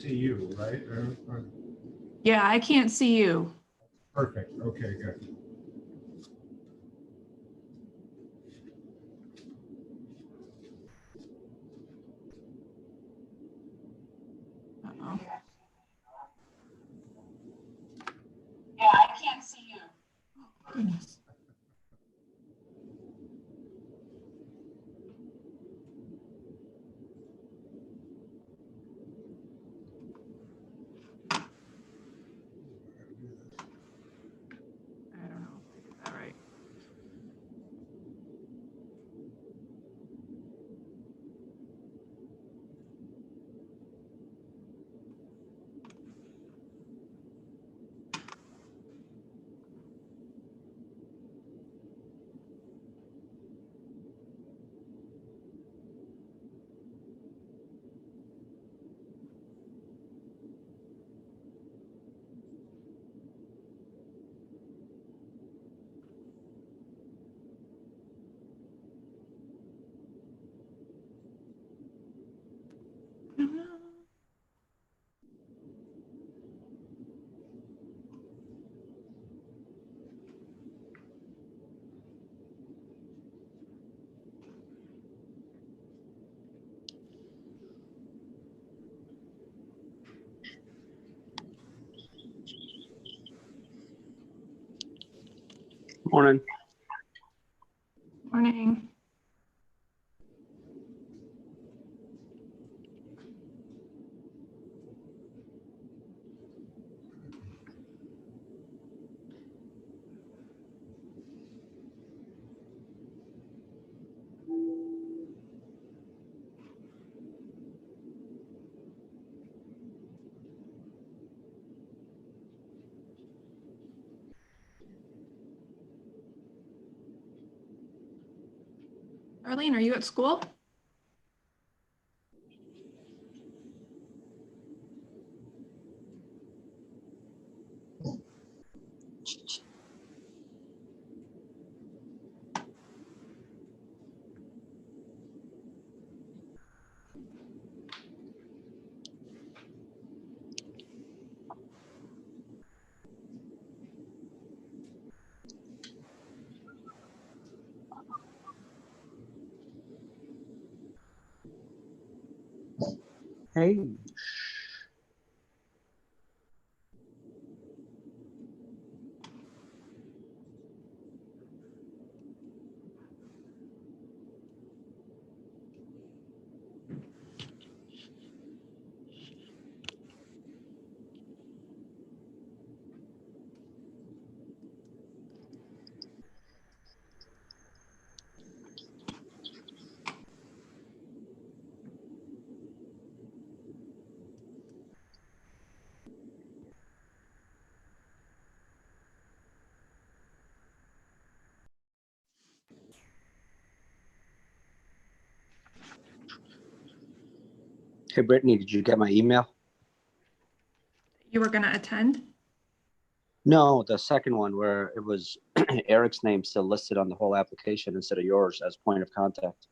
see you, right? Yeah, I can't see you. Perfect. Okay, good. Uh-oh. Yeah, I can't see you. Goodness. I don't know if I did that right. I don't know. Morning. Morning. Arlene, are you at school? Hey. Hey, Brittany, did you get my email? You were going to attend? No, the second one where it was Eric's name still listed on the whole application instead of yours as point of contact.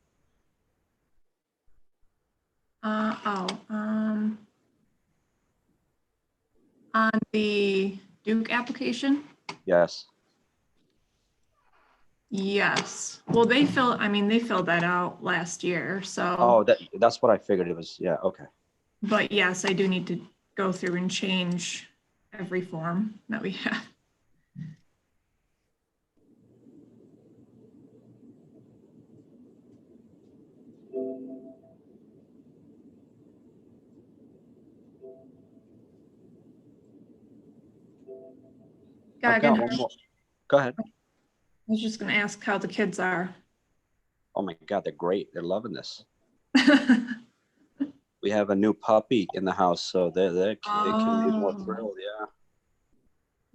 On the Duke application? Yes. Yes. Well, they filled that out last year, so. Oh, that's what I figured it was. Yeah, okay. But yes, I do need to go through and change every form that we have. I've got one more. Go ahead. I was just going to ask how the kids are. Oh my God, they're great. They're loving this. We have a new puppy in the house, so they can be more thrilled. Yeah.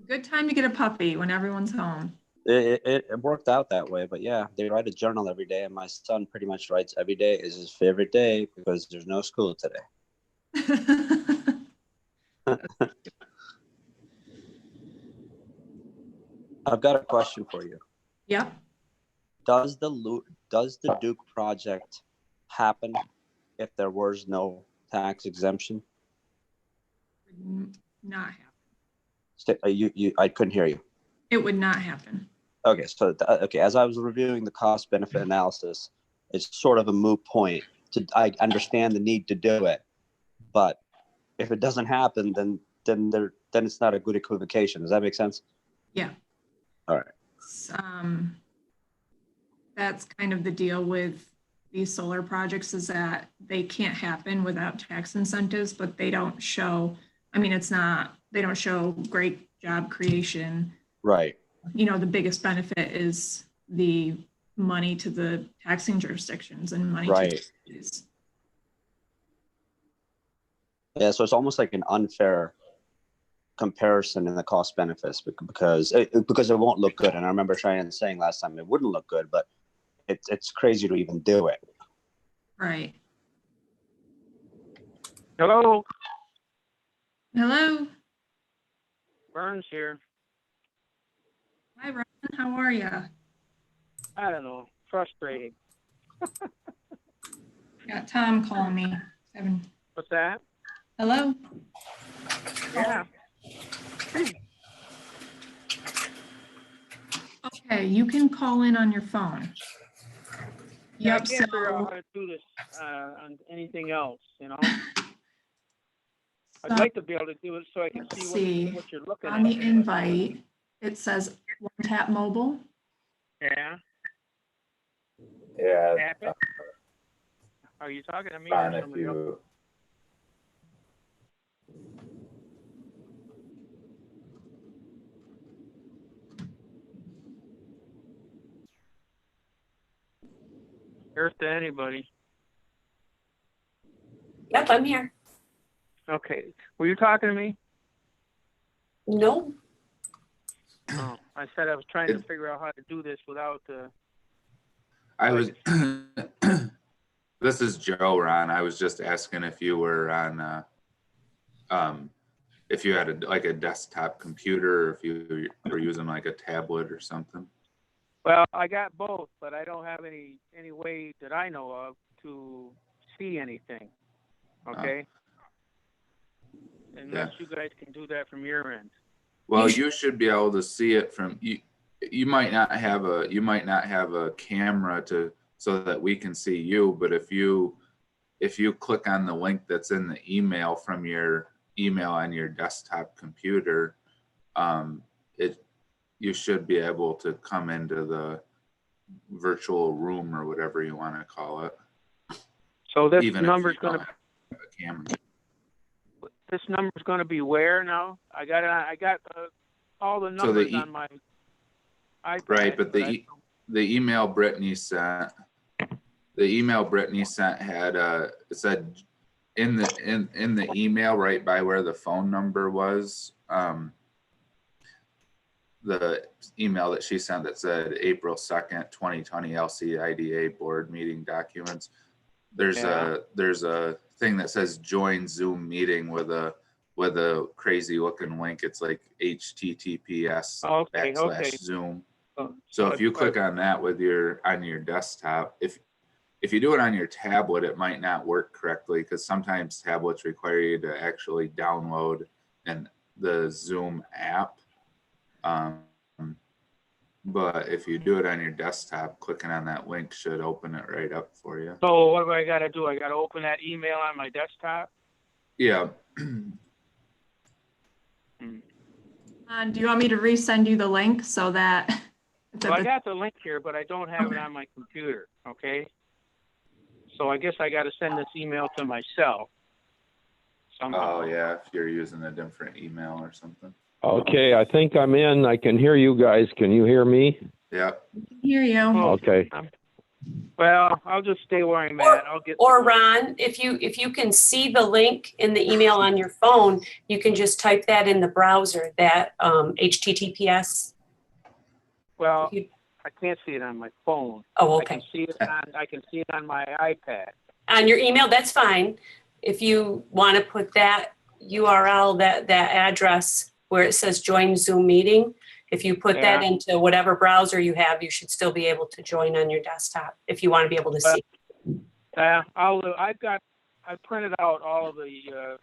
Good time to get a puppy when everyone's home. It worked out that way, but yeah, they write a journal every day, and my son pretty much writes every day is his favorite day because there's no school today. I've got a question for you. Yep. Does the Duke project happen if there was no tax exemption? not happen. I couldn't hear you. It would not happen. Okay, so okay, as I was reviewing the cost benefit analysis, it's sort of a moot point. I understand the need to do it, but if it doesn't happen, then it's not a good equivocation. Does that make sense? Yeah. All right. That's kind of the deal with these solar projects, is that they can't happen without tax incentives, but they don't show, I mean, they don't show great job creation. Right. You know, the biggest benefit is the money to the taxing jurisdictions and money to the cities. Yeah, so it's almost like an unfair comparison in the cost benefits because it won't look good. And I remember Cheyenne saying last time it wouldn't look good, but it's crazy to even do it. Right. Hello, Hello. Burns here. Hi, Ron. How are you? I don't know, frustrating. Got Tom calling me. What's that? Hello. Yeah. Okay, you can call in on your phone. Yeah, I Yep. can't figure out So, how to do this on anything else, you know? I'd So- like to be able to do it so I can Let's see see. what you're looking on the at. invite, it says One Tap Mobile. Yeah, Yeah, happen? Are you talking to me or fine if somebody else? you. Earth to anybody. Yep, I'm here. Okay, were you talking to me? No, Oh, I said I was trying to figure out how to do this without I was. This is Joe, Ron. I was just asking if you were on, if you had like a desktop computer, or if you were using like a tablet or something. Well, I got both, but I don't have any way that I know of to see anything. Okay? Unless you guys can do that from your end. Well, you should be able to see it from you. You might not have a camera so that we can see you, but if you click on the link that's in the email from your email on your desktop computer, you should be able to come into the virtual room or whatever you want to call it. So this Even number's if you gonna don't have a camera. this number's gonna be where now? I got all the numbers on my iPad. Right, but the email Brittany sent had it said in the email right by where the phone number was, the email that she sent that said April 2nd, 2020 LCIDA board meeting documents. There's a thing that says join Zoom meeting with a crazy looking link. It's like https://zoom. So if you click on that on your desktop, if you do it on your tablet, it might not work correctly because sometimes tablets require you to actually download the Zoom app. But if you do it on your desktop, clicking on that link should open it right up for you. So what do I got to do? I got to open that email on my desktop? Yeah. Do you want me to resend you the link so that? Well, I got the link here, but I don't have it on my computer, okay? So I guess I got to send this email to myself. Somehow. Oh, yeah, if you're using a different email or something. Okay, I think I'm in. I can hear you guys. Can you hear me? Yeah. Hear you. Oh, Okay. Well, I'll just stay where I'm at. I'll get. or Ron, if you can see the link in the email on your phone, you can just type that in the browser, that HTTPS. Well, You- I can't see it on my phone. Oh, I can okay. see it on my iPad. On your email, that's fine. If you want to put that URL, that address where it says join Zoom meeting, if you put that into whatever browser you have, you should still be able to join on your desktop if you want to be able to see. I printed out all of the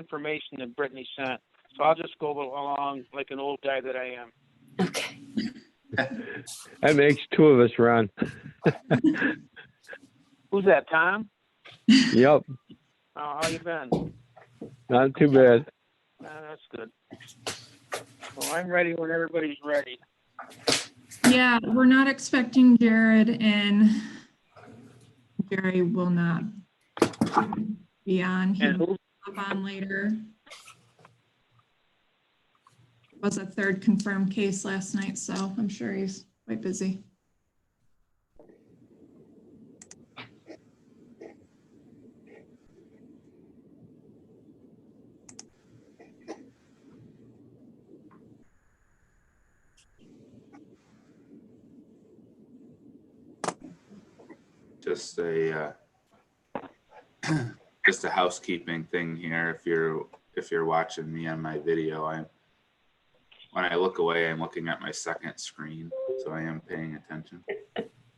information that Brittany sent. So I'll just go along like an old guy that I am. Okay. That makes two of us, Ron. Who's that, Tom? Yep, How you been? not too bad. That's good. Well, I'm ready when everybody's ready. Yeah, we're not expecting Jared, and Jerry will not be on. He And will who? hop on later. Was a third confirmed case last night, so I'm sure he's quite busy. Just a just a housekeeping thing here. If you're watching me on my video, when I look away, I'm looking at my second screen, so I am paying attention.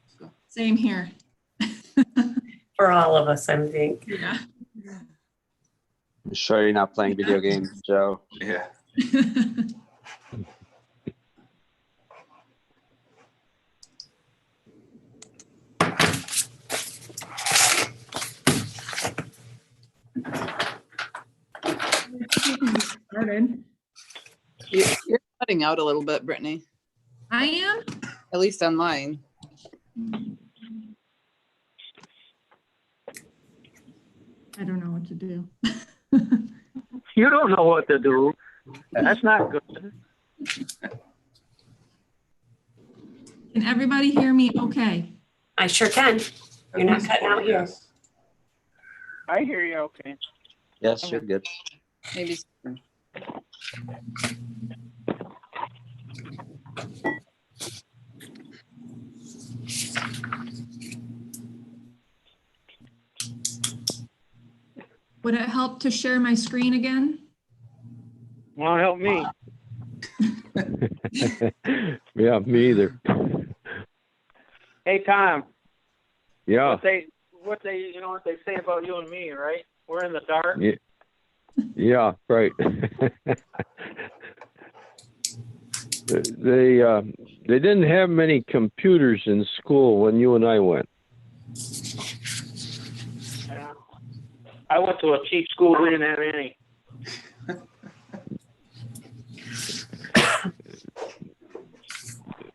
So Same here. For all of us, I think. Yeah. I'm sure you're not playing video games, Joe. yeah, Started. You're cutting out a little bit, Brittany, I am. at least on mine. I don't know what to do. You don't know what to do. That's not good. Can everybody hear me okay? I sure can. You're not cutting out here. yes. I hear you. Okay. Yes, you're good. Maybe. Would it help to share my screen again? Won't help me. Yeah, me either. Hey, Tom. Yeah, What they say about you and me, right? We're in the dark. yeah, right. They didn't have many computers in school when you and I went. Yeah. I went to a cheap school. We didn't have any.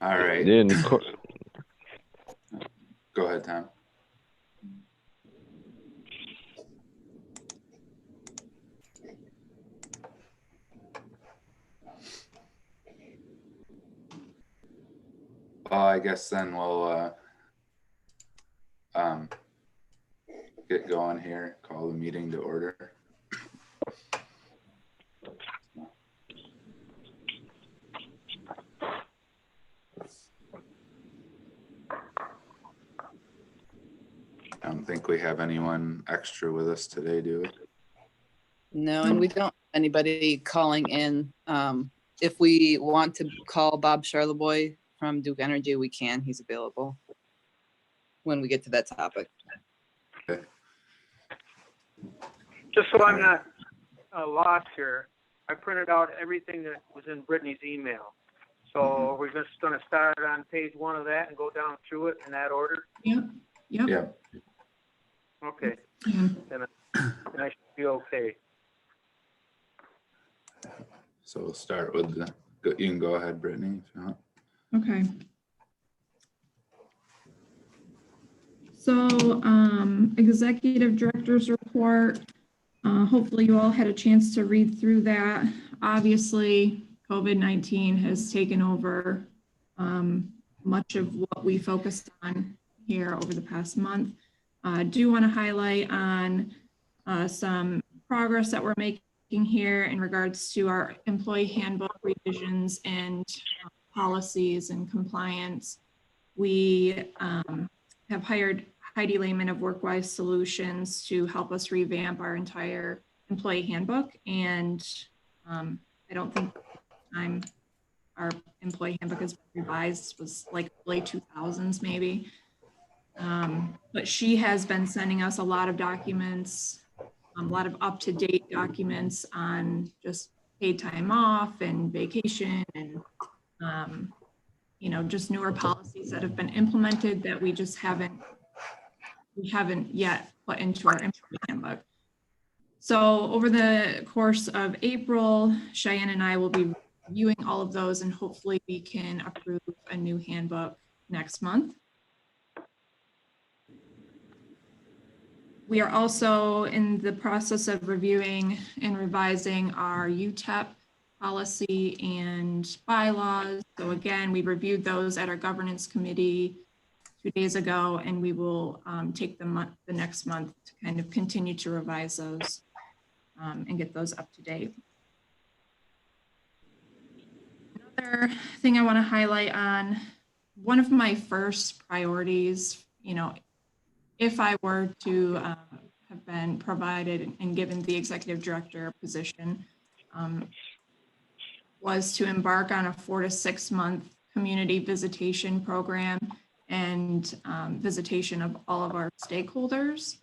All right. Then, Go ahead, Tom. Well, I guess then we'll get going here, call the meeting to order. I don't think we have anyone extra with us today, do we? No, and we don't have anybody calling in. If we want to call Bob Charleboy from Duke Energy, we can. He's available when we get to that topic. Just so I'm not lost here, I printed out everything that was in Brittany's email. So we're just going to start on page 1 of that and go down through it in that order. Yep. Yeah. Okay. And Then I should be okay. So we'll start with you can go ahead, Brittany, if you want. Okay. So, executive director's report. Hopefully you all had a chance to read through that. Obviously, COVID-19 has taken over much of what we focused on here over the past month. I do want to highlight on some progress that we're making here in regards to our employee handbook revisions and policies and compliance. We have hired Heidi Lehman of WorkWise Solutions to help us revamp our entire employee handbook. And I don't think our employee handbook has been revised, was like late 2000s maybe. But she has been sending us a lot of documents a lot of up-to-date documents on just paid time off and vacation and, just newer policies that have been implemented that we just haven't yet put into our employee handbook. So over the course of April, Cheyenne and I will be reviewing all of those, and hopefully we can approve a new handbook next month. We are also in the process of reviewing and revising our UTEP policy and bylaws. So again, we reviewed those at our governance committee 2 days ago, and we will take the next month to kind of continue to revise those and get those up to date. Another thing I want to highlight on, one of my first priorities, if I were to have been provided and given the executive director position, was to embark on a 4 to 6 month community visitation program and visitation of all of our stakeholders.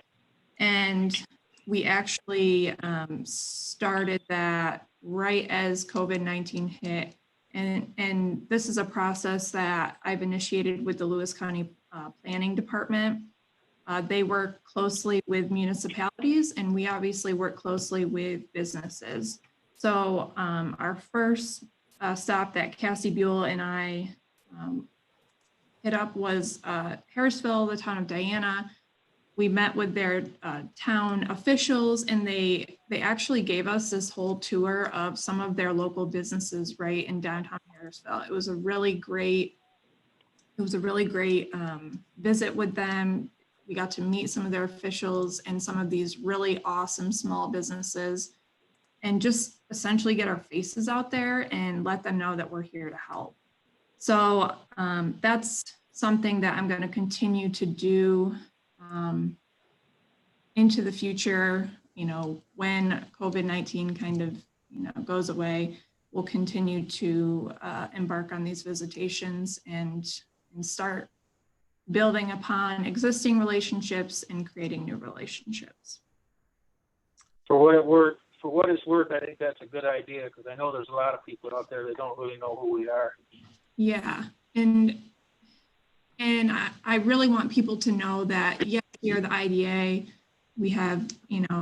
And we actually started that right as COVID-19 hit. And this is a process that I've initiated with the Lewis County Planning Department. They work closely with municipalities, and we obviously work closely with businesses. So our first stop that Cassie Buell and I hit up was Harrisville, the town of Diana. We met with their town officials, and they actually gave us this whole tour of some of their local businesses right in downtown Harrisville. It was a really great visit with them. We got to meet some of their officials and some of these really awesome small businesses, and just essentially get our faces out there and let them know that we're here to help. So that's something that I'm going to continue to do into the future. When COVID-19 kind of goes away, we'll continue to embark on these visitations and start building upon existing relationships and creating new relationships. For what it's worth, I think that's a good idea, because I know there's a lot of people out there that don't really know who we are. Yeah, and I really want people to know that, yes, we are the IDA. We have,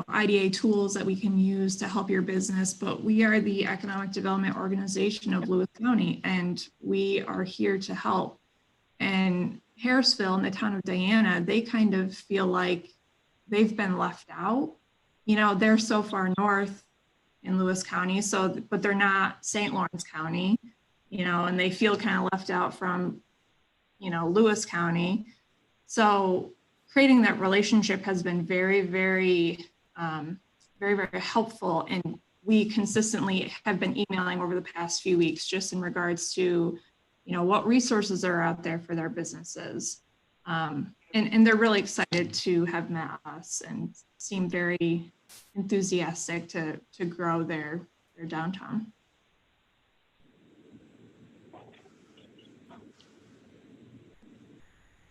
IDA tools that we can use to help your business, but we are the economic development organization of Lewis County, and we are here to help. And Harrisville and the town of Diana, they kind of feel like they've been left out. They're so far north in Lewis County, but they're not St. Lawrence County, and they feel kind of left out from, Lewis County. So creating that relationship has been very, very, very, very helpful. And we consistently have been emailing over the past few weeks, just in regards to, what resources are out there for their businesses. And they're really excited to have met us and seem very enthusiastic to grow their downtown.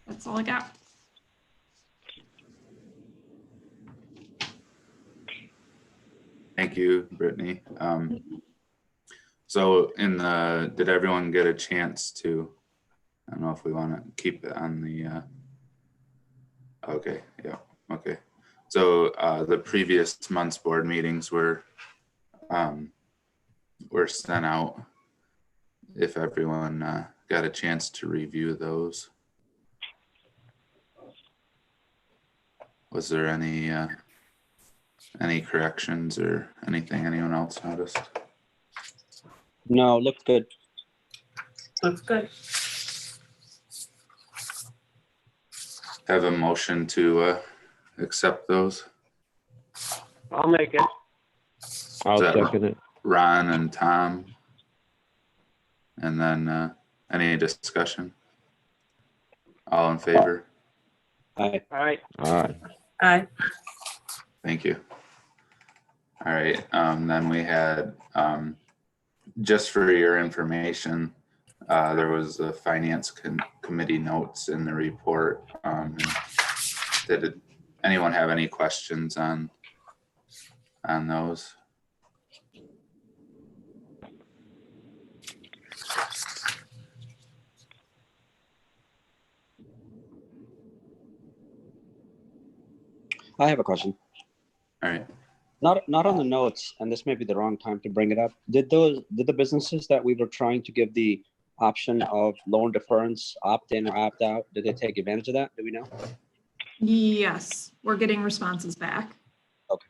That's all I got. Thank you, Brittany. So did everyone get a chance to, I don't know if we want to keep it on the, okay, yeah, okay. So the previous month's board meetings were sent out. If everyone got a chance to review those. Was there any corrections or anything anyone else noticed? No, looks good. Looks good. Have a motion to accept those. I'll make it. I'll that- second it. Ron and Tom. And then any discussion? All in favor? Aye. All right. All right. Aye. Thank you. All right, then we had, just for your information, there was a finance committee notes in the report. Did anyone have any questions on on those? I have a question. All right. Not on the notes, and this may be the wrong time to bring it up. Did the businesses that we were trying to give the option of loan deference opt in or opt out, did they take advantage of that? Do we know? Yes, we're getting responses back. Okay.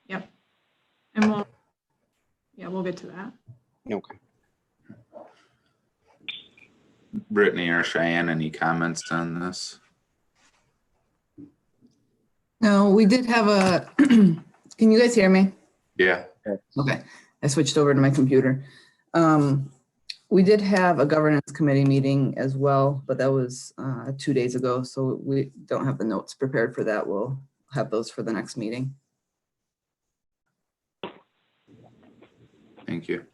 Yep. And we'll get to that. Okay. Brittany or Cheyenne, any comments on this? No, we did have a, can you guys hear me? Yeah. Okay, I switched over to my computer. We did have a governance committee meeting as well, but that was 2 days ago, so we don't have the notes prepared for that. We'll have those for the next meeting. Thank you.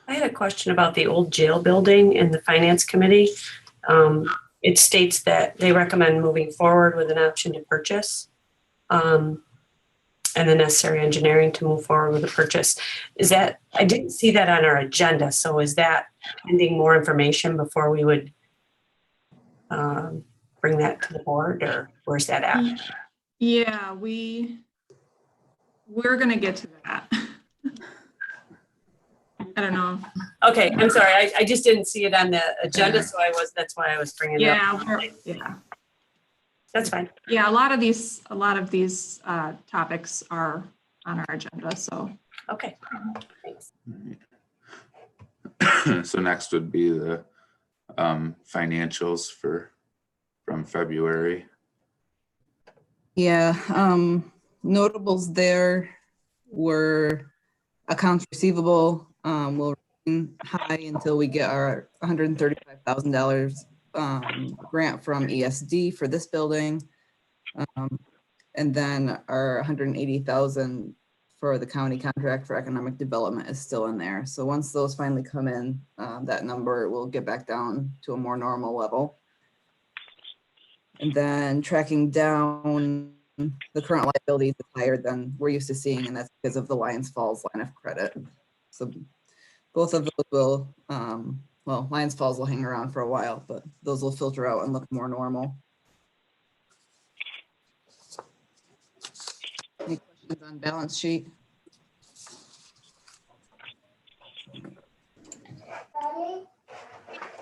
I had a question about the old jail building and the finance committee. It states that they recommend moving forward with an option to purchase and the necessary engineering to move forward with the purchase. Is that, I didn't see that on our agenda. So is that pending more information before we would bring that to the board, or where's that at? Yeah, we're gonna get to that. I don't know. Okay, I'm sorry. I just didn't see it on the agenda, so that's why I was bringing it up. Yeah. That's fine. Yeah, a lot of these topics are on our agenda, so. Okay, thanks. So next would be the financials from February. Yeah, notables there were accounts receivable will remain high until we get our $135,000 grant from ESD for this building. And then our 180,000 for the county contract for economic development is still in there. So once those finally come in, that number will get back down to a more normal level. And then tracking down, the current liabilities is higher than we're used to seeing, and that's because of the Lions Falls line of credit. So both of those will, well, Lions Falls will hang around for a while, but those will filter out and look more normal. Any questions on balance sheet?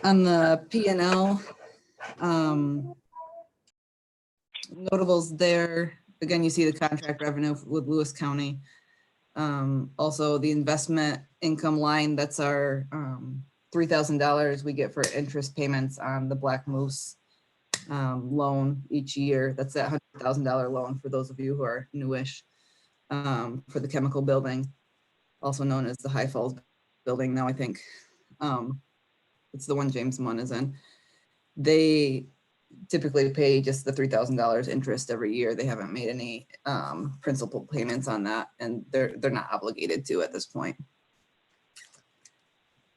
On the P&L, notables there, again, you see the contract revenue with Lewis County. Also the investment income line, that's our $3,000 we get for interest payments on the Black Moose loan each year. That's that $100,000 loan for those of you who are newish, for the chemical building, also known as the High Falls building now, I think. It's the one James Munn is in. They typically pay just the $3,000 interest every year. They haven't made any principal payments on that, and they're not obligated to at this point.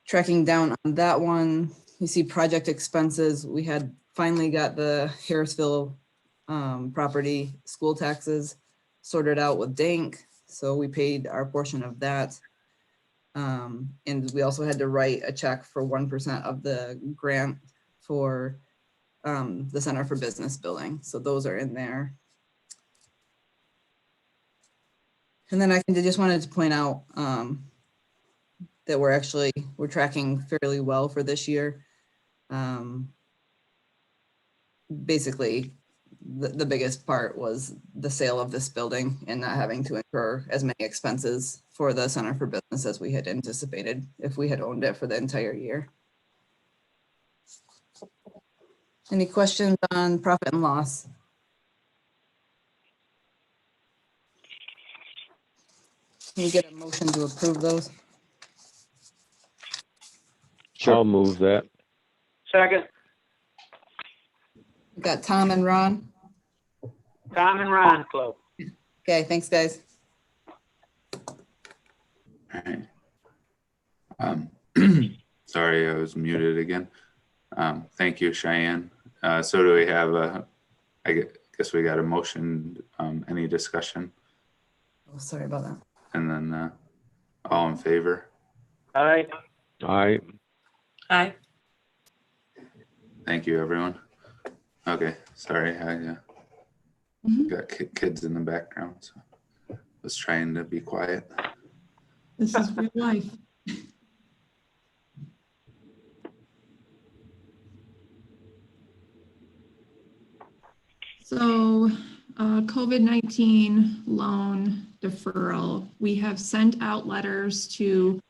Tracking down on that one, you see project expenses. We had finally got the Harrisville property school taxes sorted out with Dank, so we paid our portion of that. And we also had to write a check for 1% of the grant for the Center for Business building. So those are in there. And then I just wanted to point out that we're tracking fairly well for this year. Basically, the biggest part was the sale of this building and not having to incur as many expenses for the Center for Business as we had anticipated if we had owned it for the entire year. Any questions on profit and loss? Can you get a motion to approve those? Sure. I'll move that. Second, We got Tom and Ron. Tom and Ron, Flo. Okay, thanks, guys. All right. Sorry, I was muted again. Thank you, Cheyenne. So do we have I guess we got a motion, any discussion? Sorry about that. And then, all in favor? All right, Aye. Aye. Thank you, everyone. Okay, sorry, I Mhm. got kids in the background, so was trying to be quiet. This is real life. So, COVID-19 loan deferral, we have sent out letters to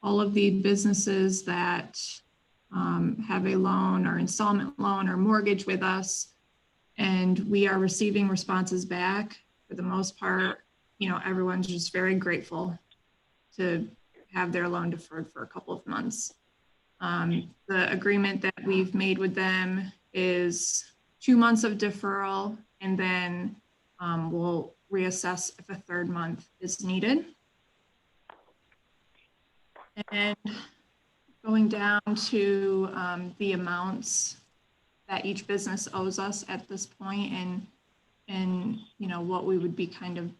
all of the businesses that have a loan or installment loan or mortgage with us. And we are receiving responses back. For the most part, everyone's just very grateful to have their loan deferred for a couple of months. The agreement that we've made with them is 2 months of deferral, and then we'll reassess if a third month is needed. And going down to the amounts that each business owes us at this point, and what we would be kind of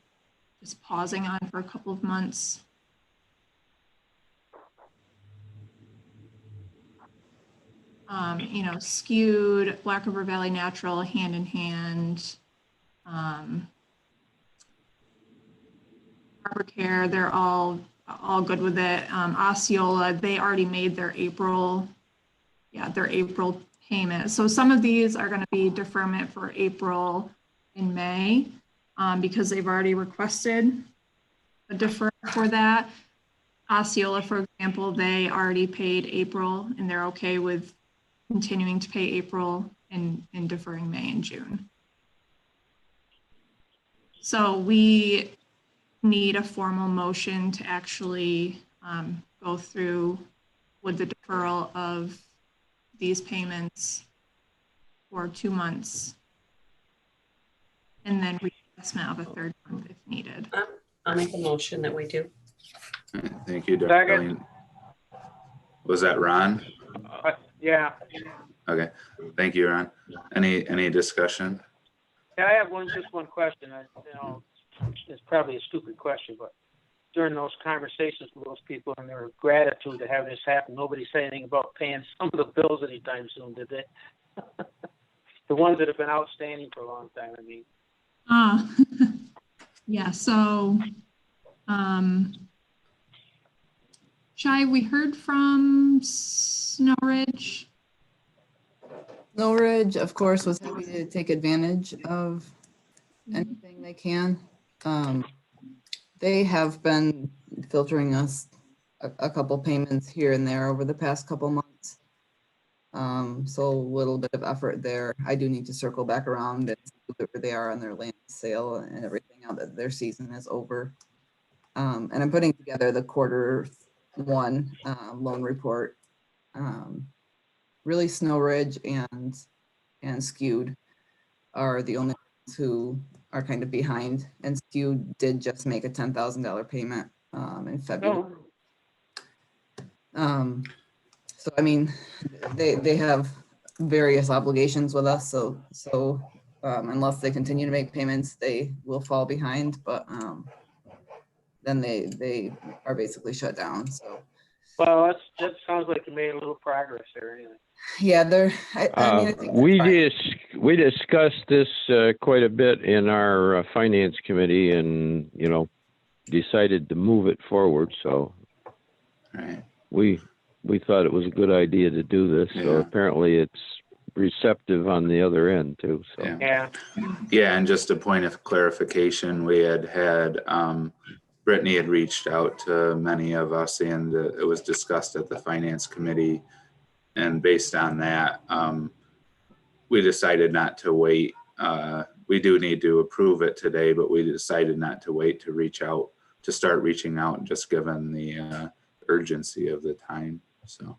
just pausing on for a couple of months. Skewed, Black River Valley Natural, Hand in Hand, Harbor Care, they're all good with it. Osceola, they already made their April payment. So some of these are going to be deferment for April and May because they've already requested a deferral for that. Osceola, for example, they already paid April and they're okay with continuing to pay April and deferring May and June. So we need a formal motion to actually go through with the deferral of these payments for 2 months and then reassessment of a third month if needed. I'll make a motion that we do. All right, thank you, Second. Darlene. Was that Ron? yeah. Okay, thank you, Ron. Any discussion? Yeah, I have just one question. It's probably a stupid question, but during those conversations with those people and their gratitude to have this happen, nobody said anything about paying some of the bills anytime soon, did they? The ones that have been outstanding for a long time, I mean. Yeah, so Shai, we heard from Snow Ridge. Snow Ridge, of course, was happy to take advantage of anything they can. They have been filtering us a couple payments here and there over the past couple months. So a little bit of effort there. I do need to circle back around and see where they are on their land sale and everything now that their season is over. And I'm putting together the quarter one loan report. Really, Snow Ridge and Skewed are the only ones who are kind of behind. And Skewed did just make a $10,000 payment in February. So I mean, they have various obligations with us. So unless they continue to make payments, they will fall behind. But then they are basically shut down. So. Well, that sounds like you made a little progress there anyway. Yeah, I think we discussed this quite a bit in our finance committee, and decided to move it forward. So, Right. We thought it was a good idea to do this. So Yeah. apparently it's receptive on the other end too. So Yeah. Yeah, and just a point of clarification, we had Brittany had reached out to many of us, and it was discussed at the finance committee. And based on that, we decided not to wait. We do need to approve it today, but we decided not to wait to start reaching out, just given the urgency of the time. So,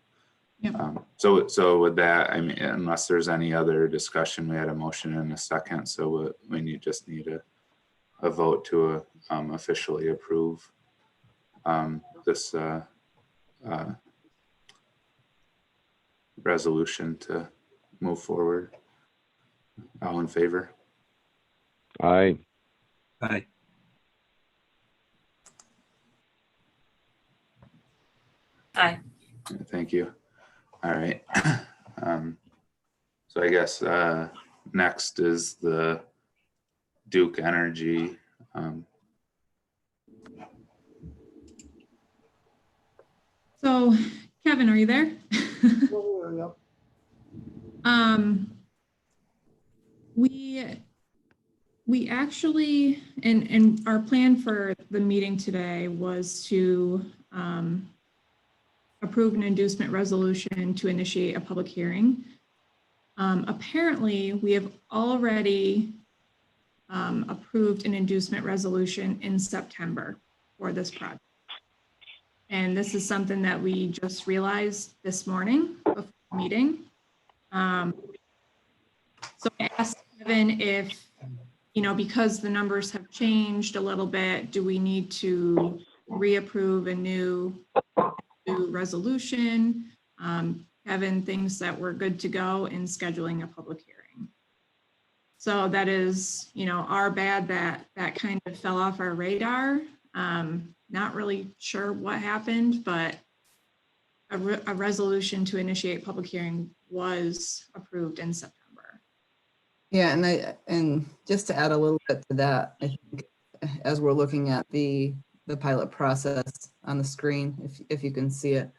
Yep. So with that, I mean, unless there's any other discussion, we had a motion and a second, so we just need a vote to officially approve this resolution to move forward. All in favor? Aye. Aye. Aye. Thank you. All right. So I guess next is the Duke Energy. So Kevin, are you there? We actually, and our plan for the meeting today was to approve an inducement resolution to initiate a public hearing. Apparently, we have already approved an inducement resolution in September for this project. And this is something that we just realized this morning before the meeting. So I asked Kevin if, because the numbers have changed a little bit, do we need to reapprove a new resolution? Kevin thinks that we're good to go in scheduling a public hearing. So that is, our bad that kind of fell off our radar. Not really sure what happened, but a resolution to initiate public hearing was approved in September. Yeah, and just to add a little bit to that, I think as we're looking at the pilot process on the screen, if you can see it,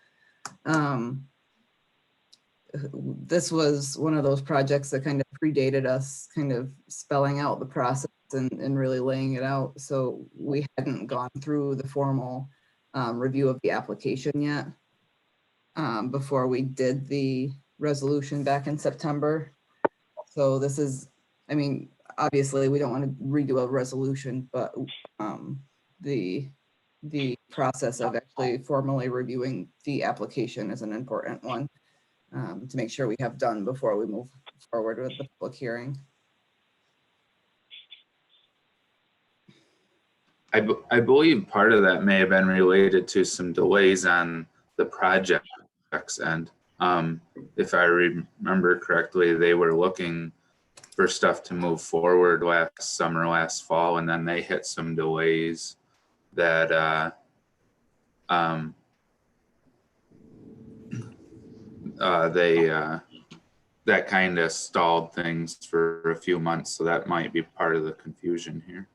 this was one of those projects that kind of predated us, kind of spelling out the process and really laying it out. So we hadn't gone through the formal review of the application yet before we did the resolution back in September. So this is, obviously we don't want to redo a resolution, but the process of actually formally reviewing the application is an important one to make sure we have done before we move forward with the public hearing. I believe part of that may have been related to some delays on the project's end. If I remember correctly, they were looking for stuff to move forward last summer, last fall, and then they hit some delays that that kind of stalled things for a few months. So that might be part of the confusion here.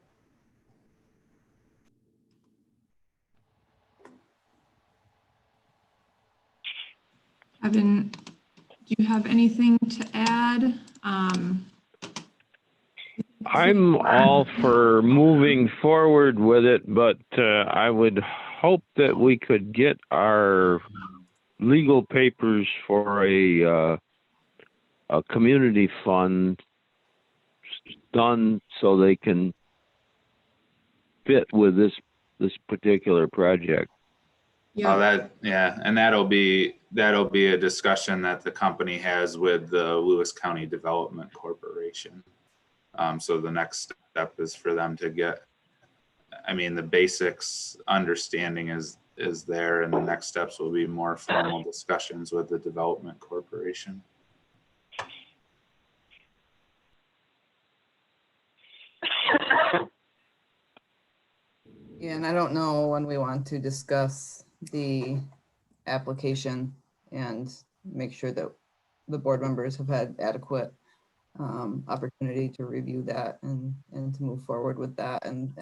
Evan, do you have anything to add? I'm all for moving forward with it, but I would hope that we could get our legal papers for a community fund done so they can fit with this particular project. Yeah. And that'll be a discussion that the company has with the Lewis County Development Corporation. So the next step is for them to get, the basics understanding is there, and the next steps will be more formal discussions with the Development Corporation. Yeah, and I don't know when we want to discuss the application and make sure that the board members have had adequate opportunity to review that and to move forward with that and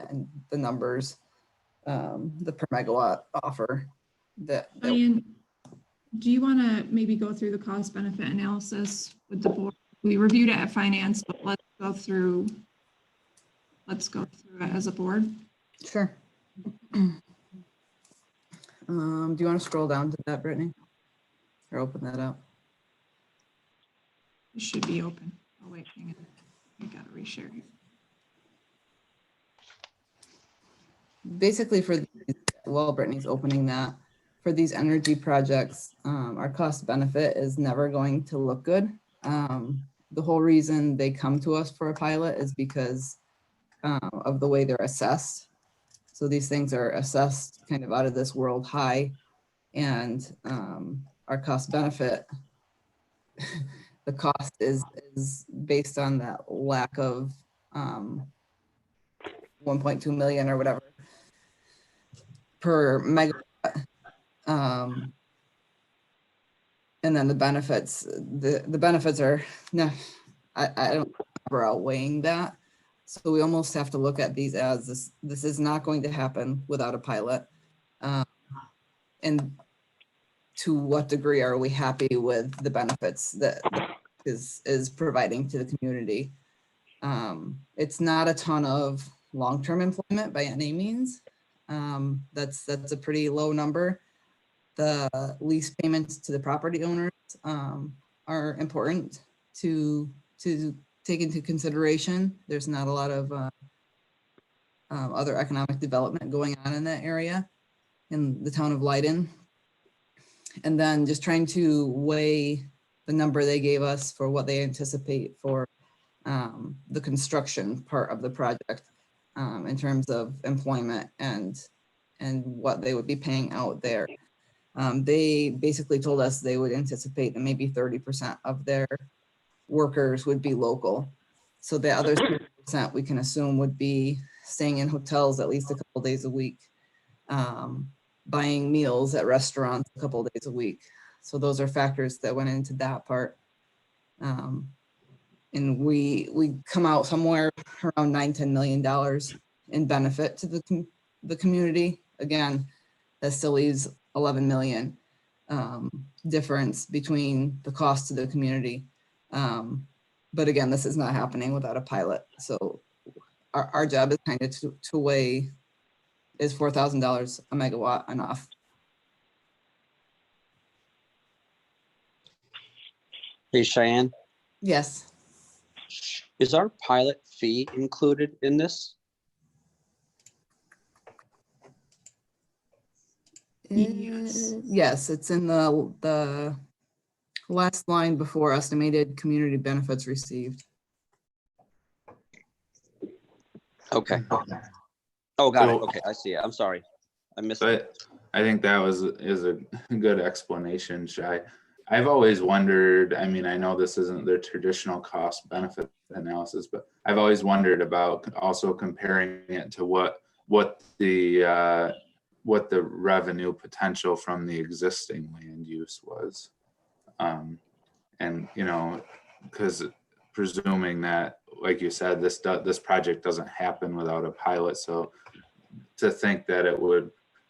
the numbers, the per megawatt offer that. Diane, do you want to maybe go through the cost benefit analysis with the board? We reviewed it at finance, but let's go through it as a board. Sure. Do you want to scroll down to that, Brittany? Or open that up? It should be open. Oh wait, hang on. I gotta reshare. Basically while Brittany's opening that, for these energy projects, our cost benefit is never going to look good. The whole reason they come to us for a pilot is because of the way they're assessed. So these things are assessed kind of out of this world high, and our cost benefit, the cost is based on that lack of 1.2 million or whatever per megawatt. And then the benefits, the benefits are, no, I don't remember outweighing that. So we almost have to look at these as this is not going to happen without a pilot. And to what degree are we happy with the benefits that is providing to the community? It's not a ton of long-term employment by any means. That's a pretty low number. The lease payments to the property owners are important to take into consideration. There's not a lot of other economic development going on in that area in the town of Leiden. And then just trying to weigh the number they gave us for what they anticipate for the construction part of the project in terms of employment and what they would be paying out there. They basically told us they would anticipate that maybe 30% of their workers would be local. So the other 30% we can assume would be staying in hotels at least a couple days a week, buying meals at restaurants a couple days a week. So those are factors that went into that part. And we come out somewhere around $9-10 million in benefit to the community. Again, that still leaves 11 million difference between the cost to the community. But again, this is not happening without a pilot. So our job is kind of to weigh, is $4,000 a megawatt enough? Hey, Cheyenne, Yes. is our pilot fee included in this? Yes, it's in the last line before estimated community benefits received. Okay. Oh, got it. So- Okay, I see it. I'm sorry. I missed it. But I think that is a good explanation, Shai. I've always wondered, I mean, I know this isn't the traditional cost benefit analysis, but I've always wondered about also comparing it to what the revenue potential from the existing land use was. And, you know, because presuming that, like you said, this project doesn't happen without a pilot. So to think that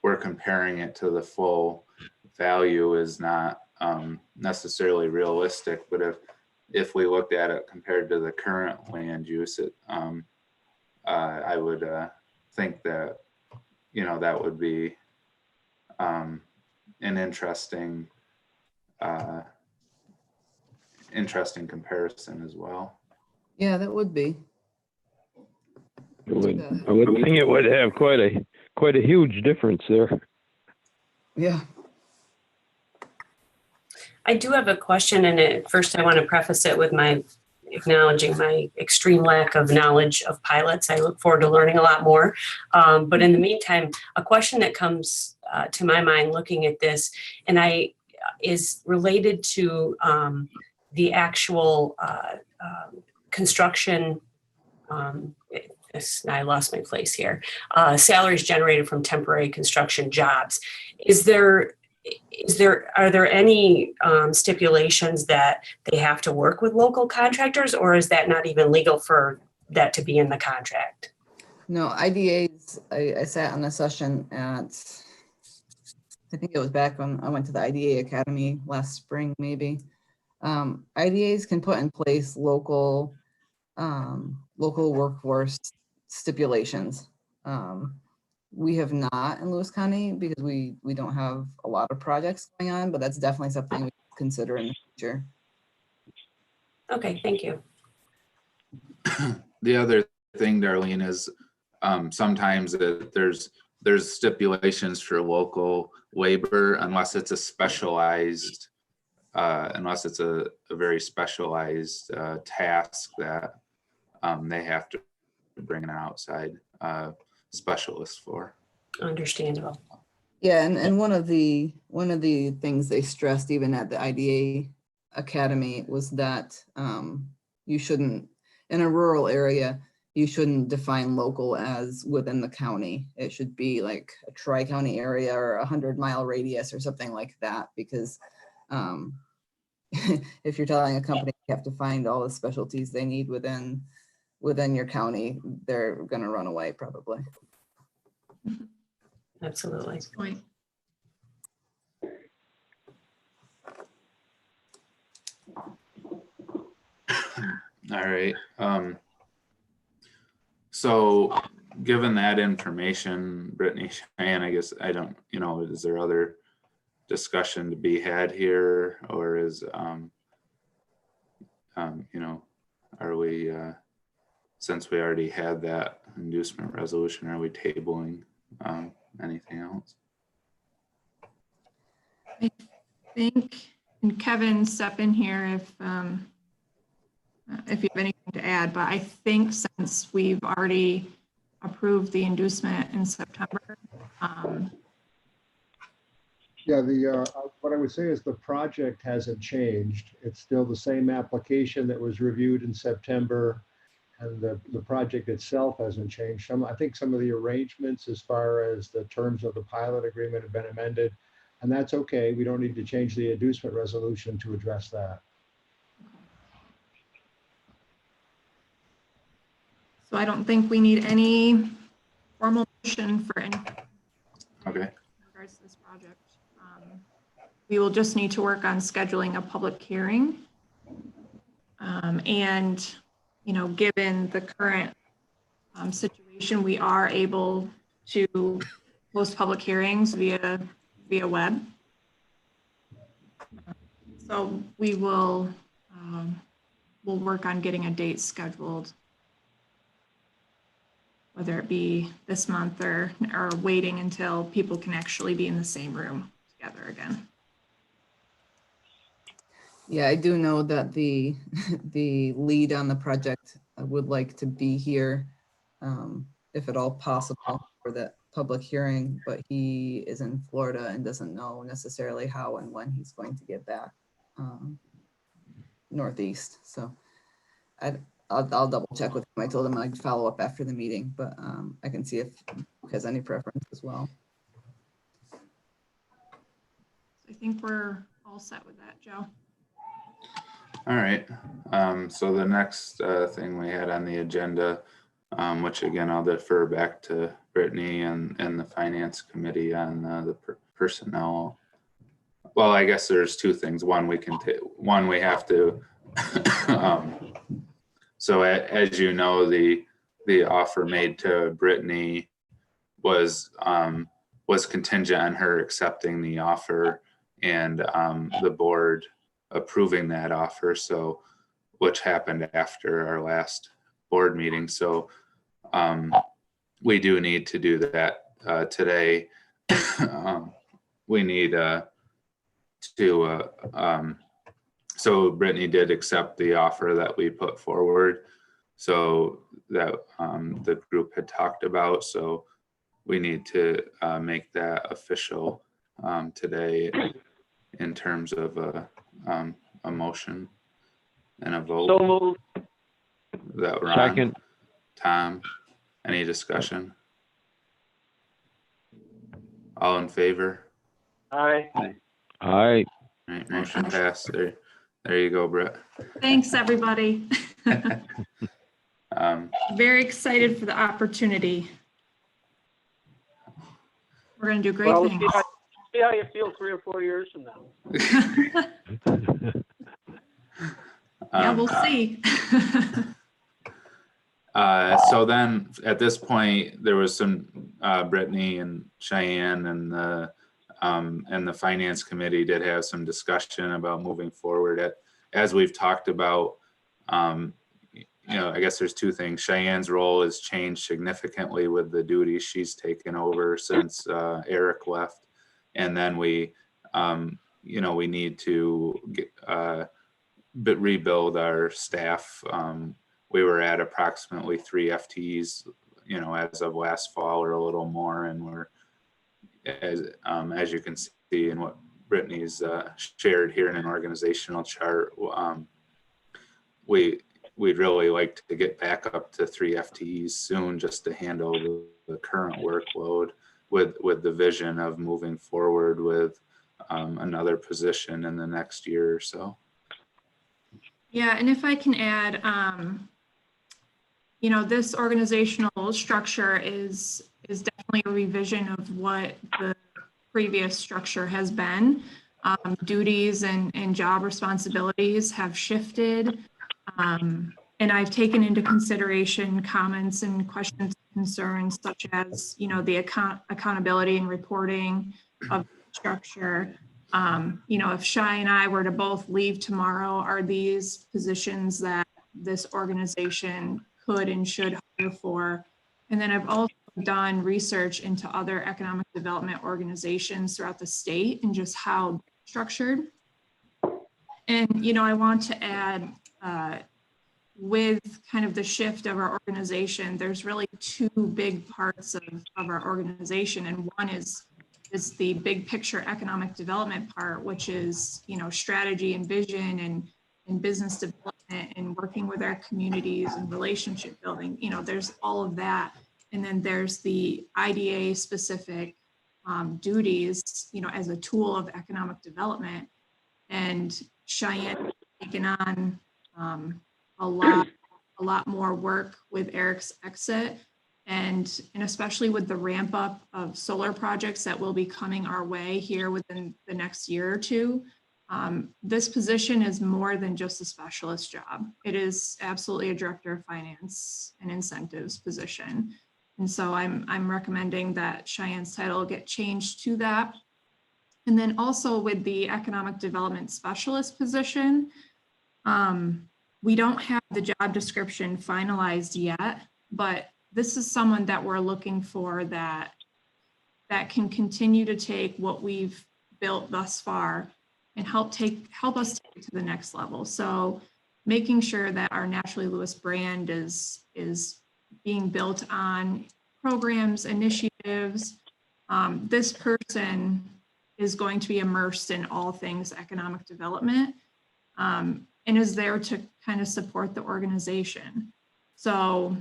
we're comparing it to the full value is not necessarily realistic. But if we looked at it compared to the current land use, I would think that, you know, that would be an interesting comparison as well. Yeah, that would be. I would think it would have quite a huge difference there. Yeah. I do have a question, and first I want to preface it with my acknowledging my extreme lack of knowledge of pilots. I look forward to learning a lot more. But in the meantime, a question that comes to my mind looking at this, and is related to the actual construction. I lost my place here. Salaries generated from temporary construction jobs. Are there any stipulations that they have to work with local contractors, or is that not even legal for that to be in the contract? No, IDAs, I sat on a session at, I think it was back when I went to the IDA Academy last spring, maybe. IDAs can put in place local workforce stipulations. We have not in Lewis County because we don't have a lot of projects going on, but that's definitely something we consider in the future. Okay, thank you. The other thing, Darlene, is sometimes there's stipulations for local labor unless it's a specialized, unless it's a very specialized task that they have to bring an outside specialist for. Understandable. Yeah, and one of the things they stressed even at the IDA Academy was that you shouldn't, in a rural area, you shouldn't define local as within the county. It should be like a tri-county area or 100-mile radius or something like that, because if you're telling a company you have to find all the specialties they need within your county, they're gonna run away probably. Absolutely. Point. All right. So given that information, Brittany, Cheyenne, I guess I don't, is there other discussion to be had here, or is, are we, since we already had that inducement resolution, are we tabling anything else? I think, and Kevin, step in here if you have anything to add, but I think since we've already approved the inducement in September, Yeah, what I would say is the project hasn't changed. It's still the same application that was reviewed in September, and the project itself hasn't changed. I think some of the arrangements as far as the terms of the pilot agreement have been amended, and that's okay. We don't need to change the inducement resolution to address that. so I don't think we need any formal motion for any Okay. in regards to this project. We will just need to work on scheduling a public hearing. And, given the current situation, we are able to host public hearings via web. So we will, we'll work on getting a date scheduled, whether it be this month or waiting until people can actually be in the same room together again. Yeah, I do know that the lead on the project would like to be here, if at all possible, for that public hearing, but he is in Florida and doesn't know necessarily how and when he's going to get back northeast. So I'll double check with him. I told him I'd follow up after the meeting, but I can see if he has any preference as well. I think we're all set with that, Joe. All right. So the next thing we had on the agenda, which again, I'll defer back to Brittany and the finance committee on the personnel. Well, I guess there's two things. One, we have to, so as you know, the offer made to Brittany was contingent on her accepting the offer and the board approving that offer, so which happened after our last board meeting. So we do need to do that today. We need so Brittany did accept the offer that we put forward, so that the group had talked about. So we need to make that official today in terms of a motion and a vote. So moved. That Ron, Second. Tom, any discussion? All in favor? Aye. Aye. All right, motion passed. There you go, Brett. Thanks, everybody. Very excited for the opportunity. We're gonna do great Well, things. see how you feel 3 or 4 years from now. Yeah, we'll see. So then at this point, there was some Brittany and Cheyenne and the finance committee did have some discussion about moving forward. As we've talked about, I guess there's two things. Cheyenne's role has changed significantly with the duties she's taken over since Eric left. And then we need to rebuild our staff. We were at approximately 3 FTEs, as of last fall, or a little more. And we're, as you can see in what Brittany's shared here in an organizational chart, we'd really like to get back up to 3 FTEs soon, just to handle the current workload, with the vision of moving forward with another position in the next year or so. Yeah, and if I can add, this organizational structure is definitely a revision of what the previous structure has been. Duties and job responsibilities have shifted. And I've taken into consideration comments and questions, concerns such as, the accountability and reporting of the structure. If Shai and I were to both leave tomorrow, are these positions that this organization could and should hire for? And then I've also done research into other economic development organizations throughout the state and just how they're structured. And, I want to add, with kind of the shift of our organization, there's really two big parts of our organization. And one is the big picture economic development part, which is, strategy and vision and business development and working with our communities and relationship building. There's all of that. And then there's the IDA specific duties, as a tool of economic development. And Cheyenne has taken on a lot more work with Eric's exit, and especially with the ramp up of solar projects that will be coming our way here within the next year or two. This position is more than just a specialist job. It is absolutely a director of finance and incentives position. And so I'm recommending that Cheyenne's title get changed to that. And then also with the economic development specialist position, we don't have the job description finalized yet, but this is someone that we're looking for that can continue to take what we've built thus far and help us take it to the next level. So making sure that our Naturally Lewis brand is being built on programs, initiatives. This person is going to be immersed in all things economic development, and is there to kind of support the organization. So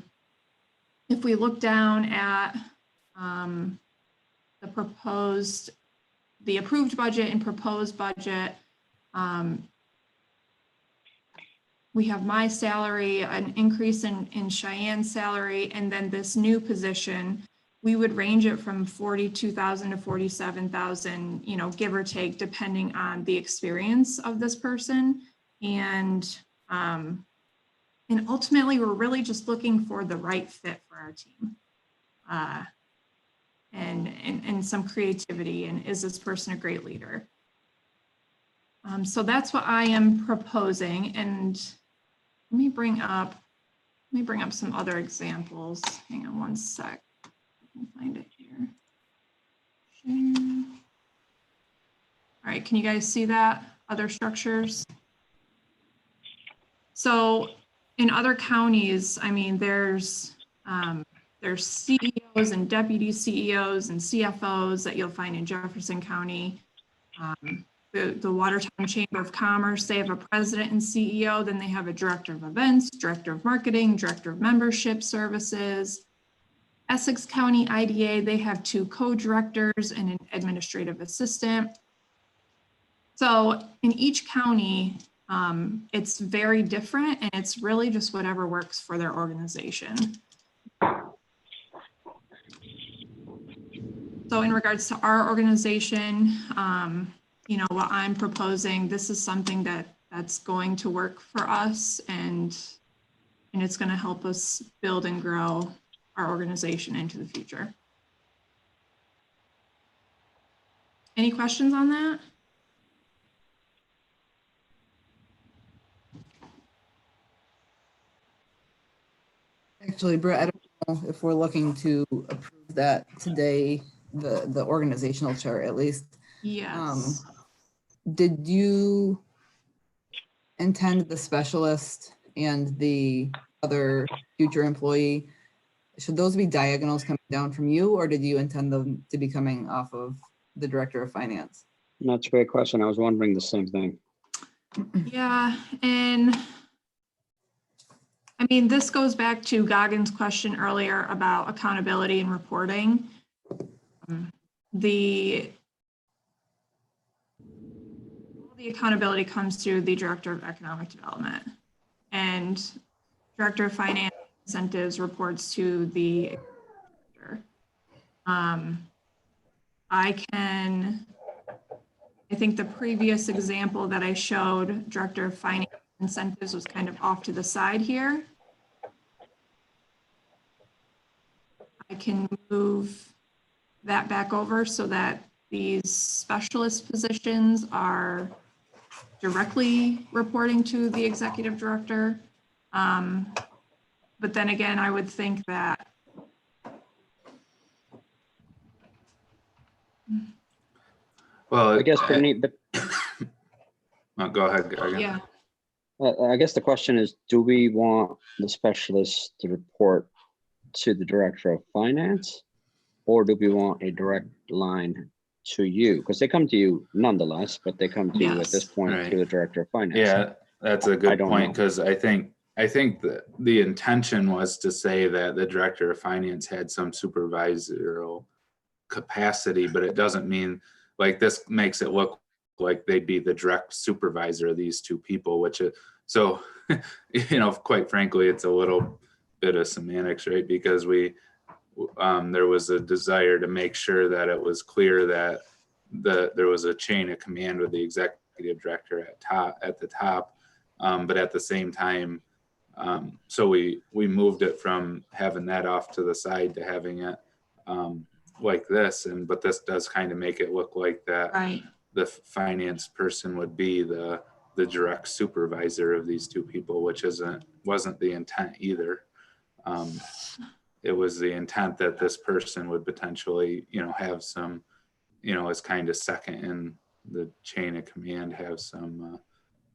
if we look down at the approved budget and proposed budget, we have my salary, an increase in Cheyenne's salary, and then this new position, we would range it from 42,000 to 47,000, give or take, depending on the experience of this person. And ultimately, we're really just looking for the right fit for our team, and some creativity. And is this person a great leader? So that's what I am proposing. And let me bring up some other examples. Hang on one sec. I can find it here. Share. All right, can you guys see that? Other structures? So in other counties, I mean, there's CEOs and deputy CEOs and CFOs that you'll find in Jefferson County. The Watertown Chamber of Commerce, they have a president and CEO, then they have a director of events, director of marketing, director of membership services. Essex County IDA, they have 2 co-directors and an administrative assistant. So in each county, it's very different, and it's really just whatever works for their organization. So in regards to our organization, what I'm proposing, this is something that's going to work for us, and it's going to help us build and grow our organization into the future. Any questions on that? Actually, Brett, I don't know if we're looking to approve that today, the organizational chart at least. Yes. Did you intend the specialist and the other future employee, should those be diagonals coming down from you, or did you intend them to be coming off of the director of finance? That's a great question. I was wondering the same thing. Yeah, and I mean, this goes back to Goggins' question earlier about accountability and reporting. The accountability comes through the director of economic development. and Director of Finance Incentives reports to the director. I think the previous example that I showed, Director of Finance Incentives, was kind of off to the side here. I can move that back over so that these specialist positions are directly reporting to the executive director. But then again, I would think that Well, I guess Brittany, oh, go ahead. Again. yeah, I guess the question is, do we want the specialist to report to the director of finance? Or do we want a direct line to you? Because they come to you nonetheless, but they come to you at this Yes. point Right. through the director of finance. Yeah, that's a I good don't point, know. because I think that the intention was to say that the director of finance had some supervisorial capacity, but it doesn't mean, like, this makes it look like they'd be the direct supervisor of these two people, which so, quite frankly, it's a little bit of semantics, right? Because there was a desire to make sure that it was clear that there was a chain of command with the executive director at the top, but at the same time, so we moved it from having that off to the side to having it like this, but this does kind of make it look like that right. the finance person would be the direct supervisor of these two people, which wasn't the intent either. It was the intent that this person would potentially, have some, as kind of second in the chain of command, have some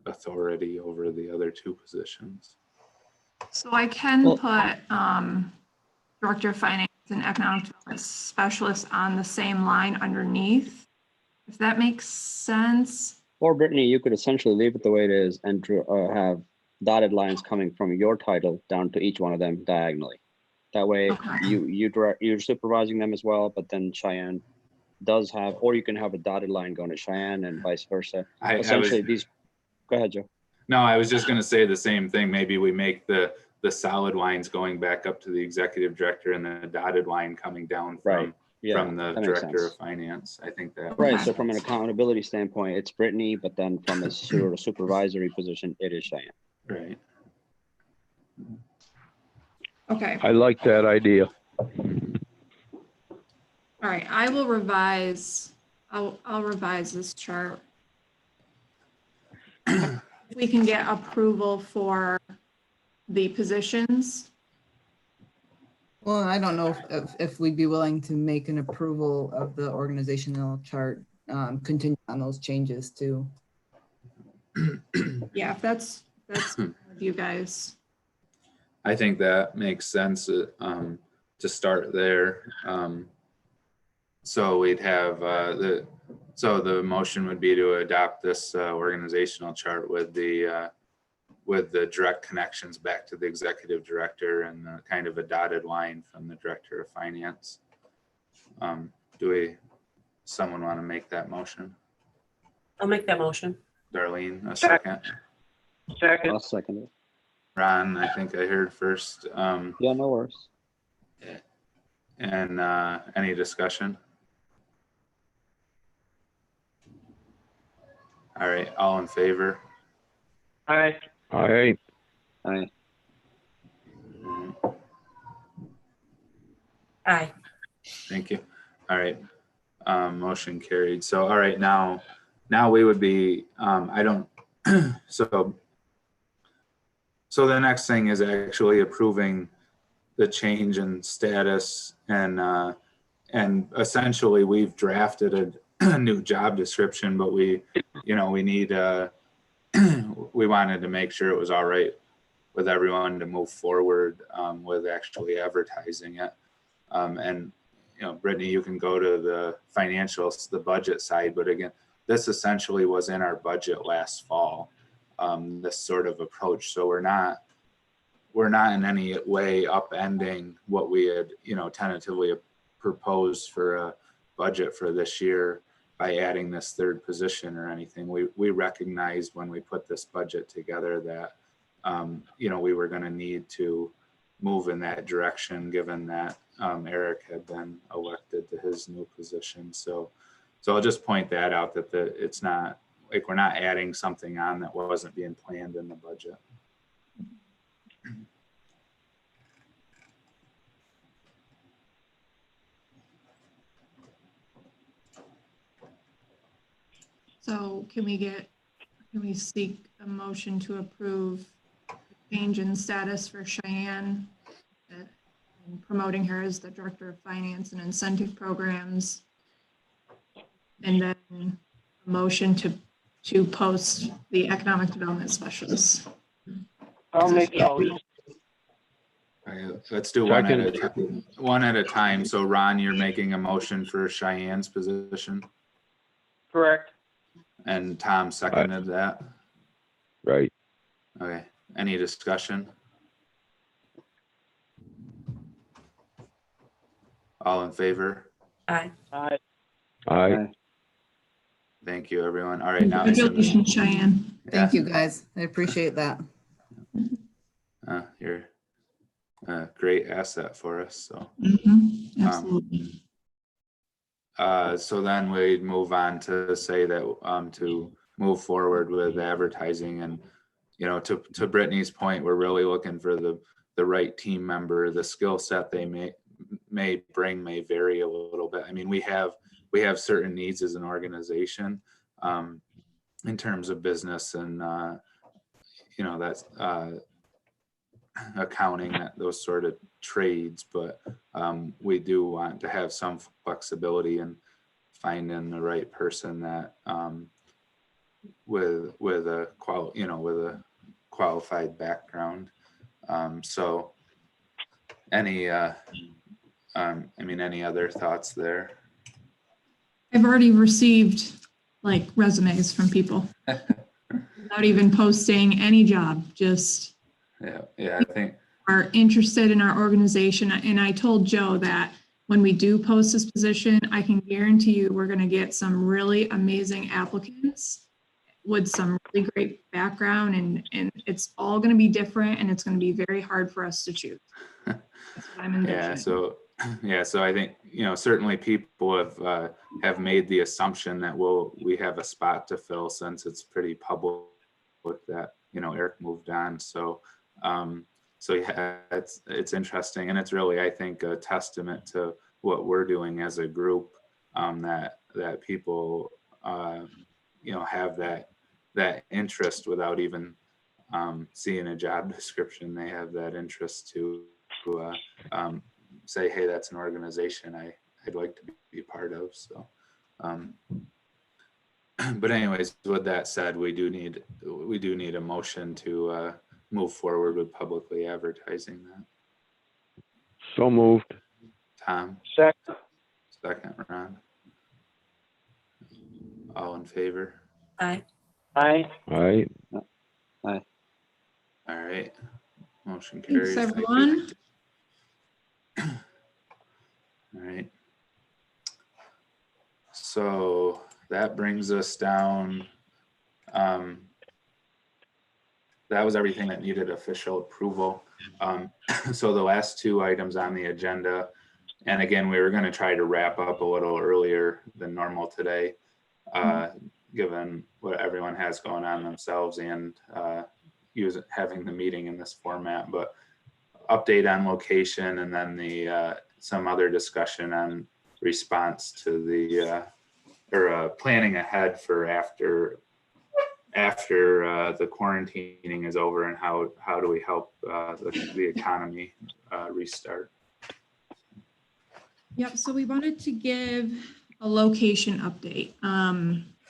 authority over the other two positions. So I can Well- put Director of Finance and Economic Development Specialist on the same line underneath, if that makes sense. Or Brittany, you could essentially leave it the way it is and have dotted lines coming from your title down to each one of them diagonally. That way, Okay. you're supervising them as well, but then Cheyenne does have, or you can have a dotted line going to Cheyenne and vice versa. Essentially, go ahead, Joe. No, I was just going to say the same thing. Maybe we make the solid lines going back up to the executive director and the dotted line coming down Right. Yeah, from the that makes director sense. of finance. I think that. Right, Okay. so from an accountability standpoint, it's Brittany, but then from a sort of supervisory position, it is Cheyenne. Right. Okay, I like that idea. all right, I will revise, I'll revise this chart. If we can get approval for the positions. Well, I don't know if we'd be willing to make an approval of the organizational chart contingent on those changes too. Yeah, if that's with you guys. I think that makes sense to start there. So we'd have the motion would be to adopt this organizational chart with the direct connections back to the executive director and kind of a dotted line from the director of finance. Someone want to make that motion? I'll make that motion. Darlene, a second. Second. I'll second it. Ron, I think I heard first. Yeah, no worries. And any discussion? All right, all in favor? Aye. All right. Aye. Aye. Thank you. All right, motion carried. So, all right, now we would be, so the next thing is actually approving the change in status and essentially we've drafted a new job description, but we need we wanted to make sure it was all right with everyone to move forward with actually advertising it. And Brittany, you can go to the financials, the budget side, but again, this essentially was in our budget last fall, this sort of approach. So we're not in any way upending what we had, tentatively proposed for a budget for this year by adding this third position or anything. We recognized when we put this budget together that we were going to need to move in that direction, given that Eric had been elected to his new position. So I'll just point that out, that it's not like we're not adding something on that wasn't being planned in the budget. So can we seek a motion to approve change in status for Cheyenne? And promoting her as the Director of Finance and Incentive Programs. And then a motion to post the Economic Development Specialist. I'll make the motion. All right, let's do one at a time. So Ron, you're making a motion for Cheyenne's position, Correct. and Tom seconded that. Right. Okay, any discussion? All in favor? Aye. Aye. Aye. Thank you, everyone. All right, now. Congratulations, Cheyenne. Thank you, guys. I appreciate that. You're a great asset for us, so. Absolutely. So then we'd move on to say that, to move forward with advertising, and, to Brittany's point, we're really looking for the right team member. The skill set they may bring may vary a little bit. I mean, we have certain needs as an organization, in terms of business and, that's, accounting, those sort of trades, but we do want to have some flexibility in finding the right person that with a qualified background. So any any other thoughts there? I've already received like resumes from people without even posting any job, just Yeah, I think. Are interested in our organization. And I told Joe that when we do post this position, I can guarantee you we're going to get some really amazing applicants with some really great background, and it's all going to be different, and it's going to be very hard for us to choose. That's what I'm envisioning. So I think, certainly people have made the assumption that we have a spot to fill, since it's pretty public that, Eric moved on. So yeah, it's interesting, and it's really, I think, a testament to what we're doing as a group, that people, have that interest without even seeing a job description. They have that interest to say, hey, that's an organization I'd like to be part of. So, but anyways, with that said, we do need a motion to move forward with publicly advertising that. So moved. Tom, second. Ron, all in favor? Aye. Aye. Aye. All right, motion carries. Thanks, Thank you. everyone. All right. So that brings us down. That was everything that needed official approval. So the last two items on the agenda, and again, we were going to try to wrap up a little earlier than normal today, given what everyone has going on themselves and having the meeting in this format. But update on location, and then the some other discussion on response to the planning ahead for after the quarantining is over, and how do we help the economy restart. Yep, so we wanted to give a location update.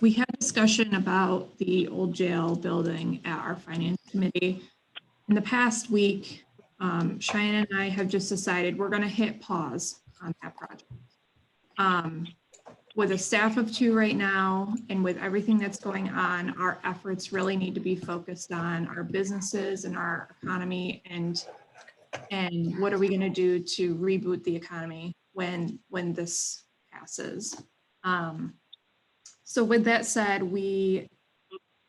We had discussion about the old jail building at our finance committee. In the past week, Cheyenne and I have just decided we're going to hit pause on that project. With a staff of 2 right now, and with everything that's going on, our efforts really need to be focused on our businesses and our economy, and what are we going to do to reboot the economy when this passes. So with that said, we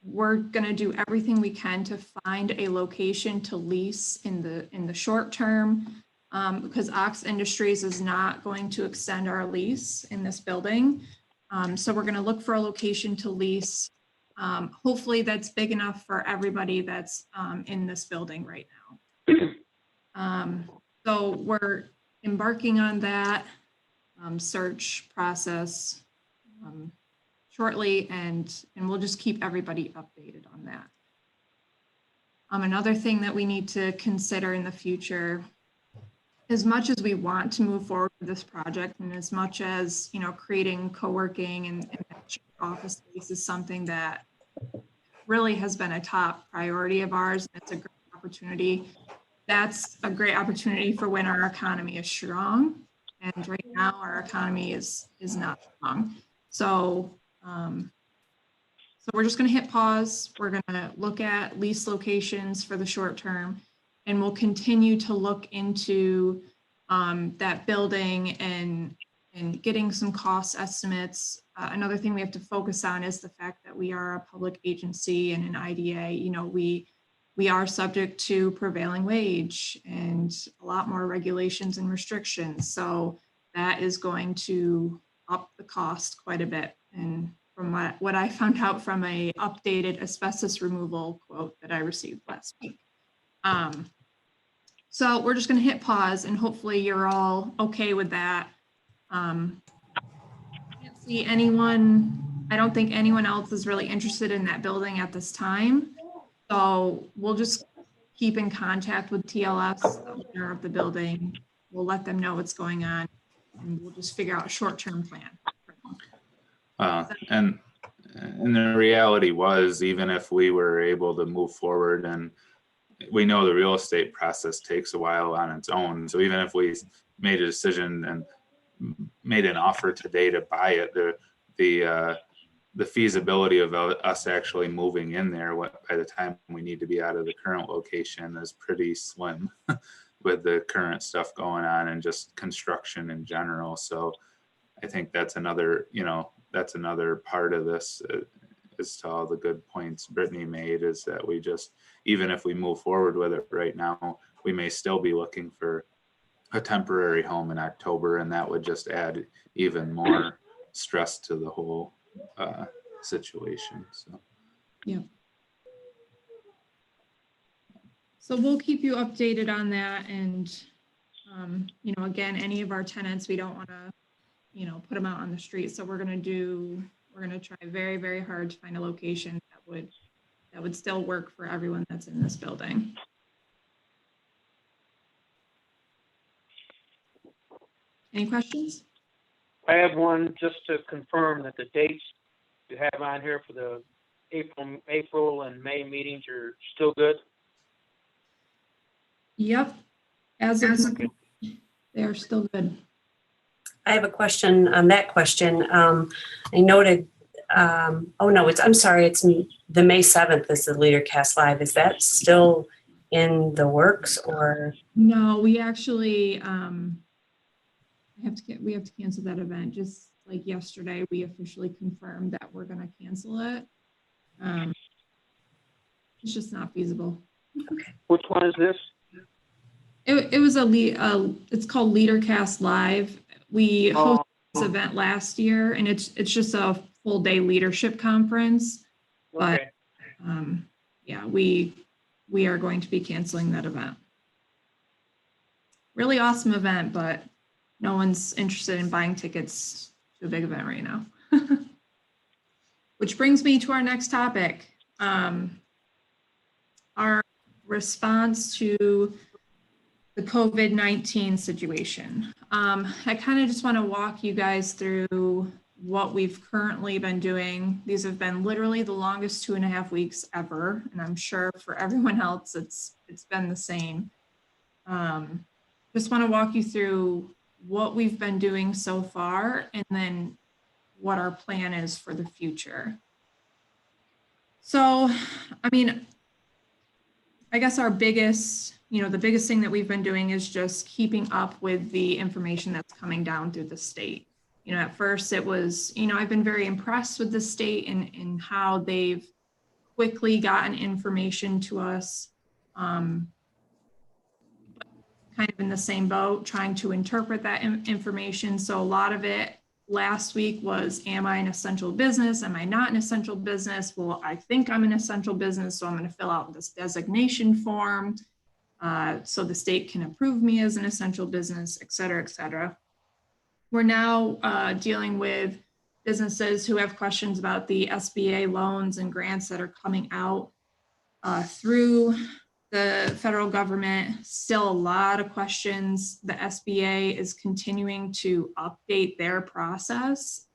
we're gonna do everything we can to find a location to lease in the short term, because Ox Industries is not going to extend our lease in this building. So we're gonna look for a location to lease. Hopefully that's big enough for everybody that's in this building right now. So we're embarking on that search process shortly, and we'll just keep everybody updated on that. Another thing that we need to consider in the future, as much as we want to move forward with this project, and as much as, you know, creating co-working and office space is something that really has been a top priority of ours. It's a great opportunity. That's a great opportunity for when our economy is strong. And right now our economy is not strong. So we're just going to hit pause. We're going to look at lease locations for the short term, and we'll continue to look into that building and getting some cost estimates. Another thing we have to focus on is the fact that we are a public agency and an IDA. You know, we are subject to prevailing wage and a lot more regulations and restrictions. So that is going to up the cost quite a bit. And from what I found out from a updated asbestos removal quote that I received last week. So we're just going to hit pause, and hopefully you're all okay with that. I can't see anyone, I don't think anyone else is really interested in that building at this time. So we'll just keep in contact with TLS, the owner of the building. We'll let them know what's going on, and we'll just figure out a short-term plan. And the reality was, even if we were able to move forward, and we know the real estate process takes a while on its own. So even if we made a decision and made an offer today to buy it, the feasibility of us actually moving in there by the time we need to be out of the current location is pretty slim with the current stuff going on and just construction in general. So I think that's another, that's another part of this, as to all the good points Brittany made, is that we just, even if we move forward with it right now, we may still be looking for a temporary home in October, and that would just add even more stress to the whole situation. So yeah. So we'll keep you updated on that, and again, any of our tenants, we don't want to, put them out on the street. So we're going to try very, very hard to find a location that would still work for everyone that's in this building. Any questions? I have one just to confirm that the dates you have on here for the April and May meetings are still good? Yep. As of now, they are still good. I have a question on that question. I noted, I'm sorry, it's the May 7th is the LeaderCast Live. Is that still in the works, or? No, we actually, we have to cancel that event. Just like yesterday, we officially confirmed that we're going to cancel it. It's just not feasible. Okay. Which one is this? It was it's called LeaderCast Live. We hosted this event last year, and it's just a full day leadership conference. Okay. But yeah, we are going to be canceling that event. Really awesome event, but no one's interested in buying tickets to a big event right now. Which brings me to our next topic. Our response to the COVID-19 situation. I kind of just want to walk you guys through what we've currently been doing. These have been literally the longest 2.5 weeks ever, and I'm sure for everyone else it's been the same. Just want to walk you through what we've been doing so far, and then what our plan is for the future. So, I mean, I guess our biggest, the biggest thing that we've been doing is just keeping up with the information that's coming down through the state. At first it was, I've been very impressed with the state and how they've quickly gotten information to us. Kind of in the same boat, trying to interpret that information. So a lot of it last week was, am I an essential business? Am I not an essential business? Well, I think I'm an essential business, so I'm going to fill out this designation form so the state can approve me as an essential business, et cetera, et cetera. We're now dealing with businesses who have questions about the SBA loans and grants that are coming out through the federal government. Still a lot of questions. The SBA is continuing to update their process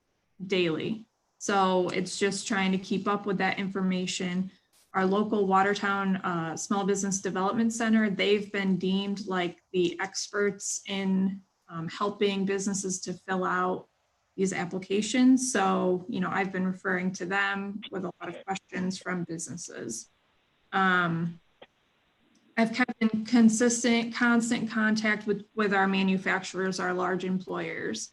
daily. So it's just trying to keep up with that information. Our local Watertown Small Business Development Center, they've been deemed like the experts in helping businesses to fill out these applications. So, you know, I've been referring to them with a lot of questions from businesses. I've kept in constant contact with our manufacturers, our large employers.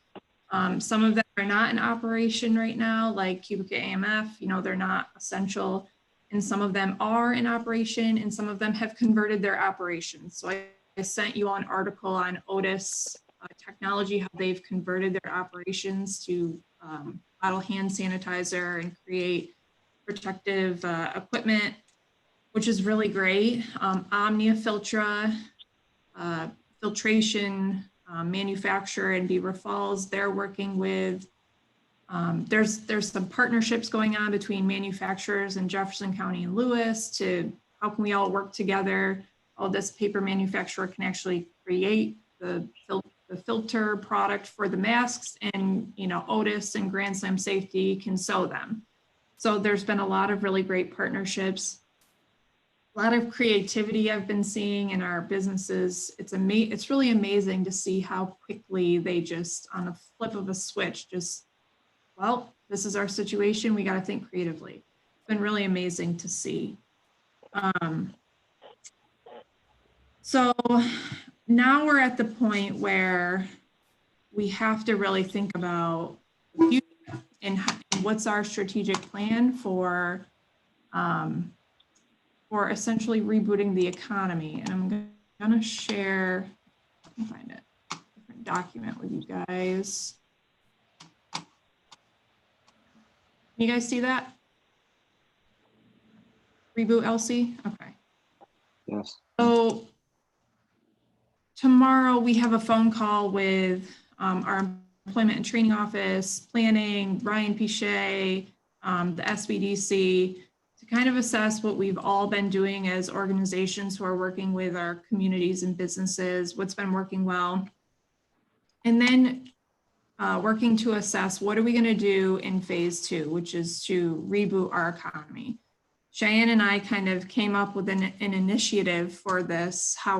Some of them are not in operation right now, like Cubica AMF, you know, they're not essential. And some of them are in operation and some of them have converted their operations. So I sent you an article on Otis Technology, how they've converted their operations to bottle hand sanitizer and create protective equipment, which is really great. Omnia Filtra, filtration manufacturer in Beaver Falls, they're working with, there's some partnerships going on between manufacturers in Jefferson County and Lewis to how can we all work together. All this paper manufacturer can actually create the filter product for the masks, and you know, Otis and Grand Slam Safety can sew them. So there's been a lot of really great partnerships. A lot of creativity I've been seeing in our businesses. It's really amazing to see how quickly they just, on a flip of a switch, just, well, this is our situation. We got to think creatively. It's been really amazing to see. So now we're at the point where we have to really think about the future and what's our strategic plan for essentially rebooting the economy. And I'm gonna share, I can find it, a different document with you guys. Can you guys see that? Reboot LC, okay. Yes. So tomorrow we have a phone call with our employment and training office, planning, Ryan Pichet, the SBDC, kind of assess what we've all been doing as organizations who are working with our communities and businesses, what's been working well, and then working to assess what are we going to do in phase 2, which is to reboot our economy. Cheyenne and I kind of came up with an initiative for this, how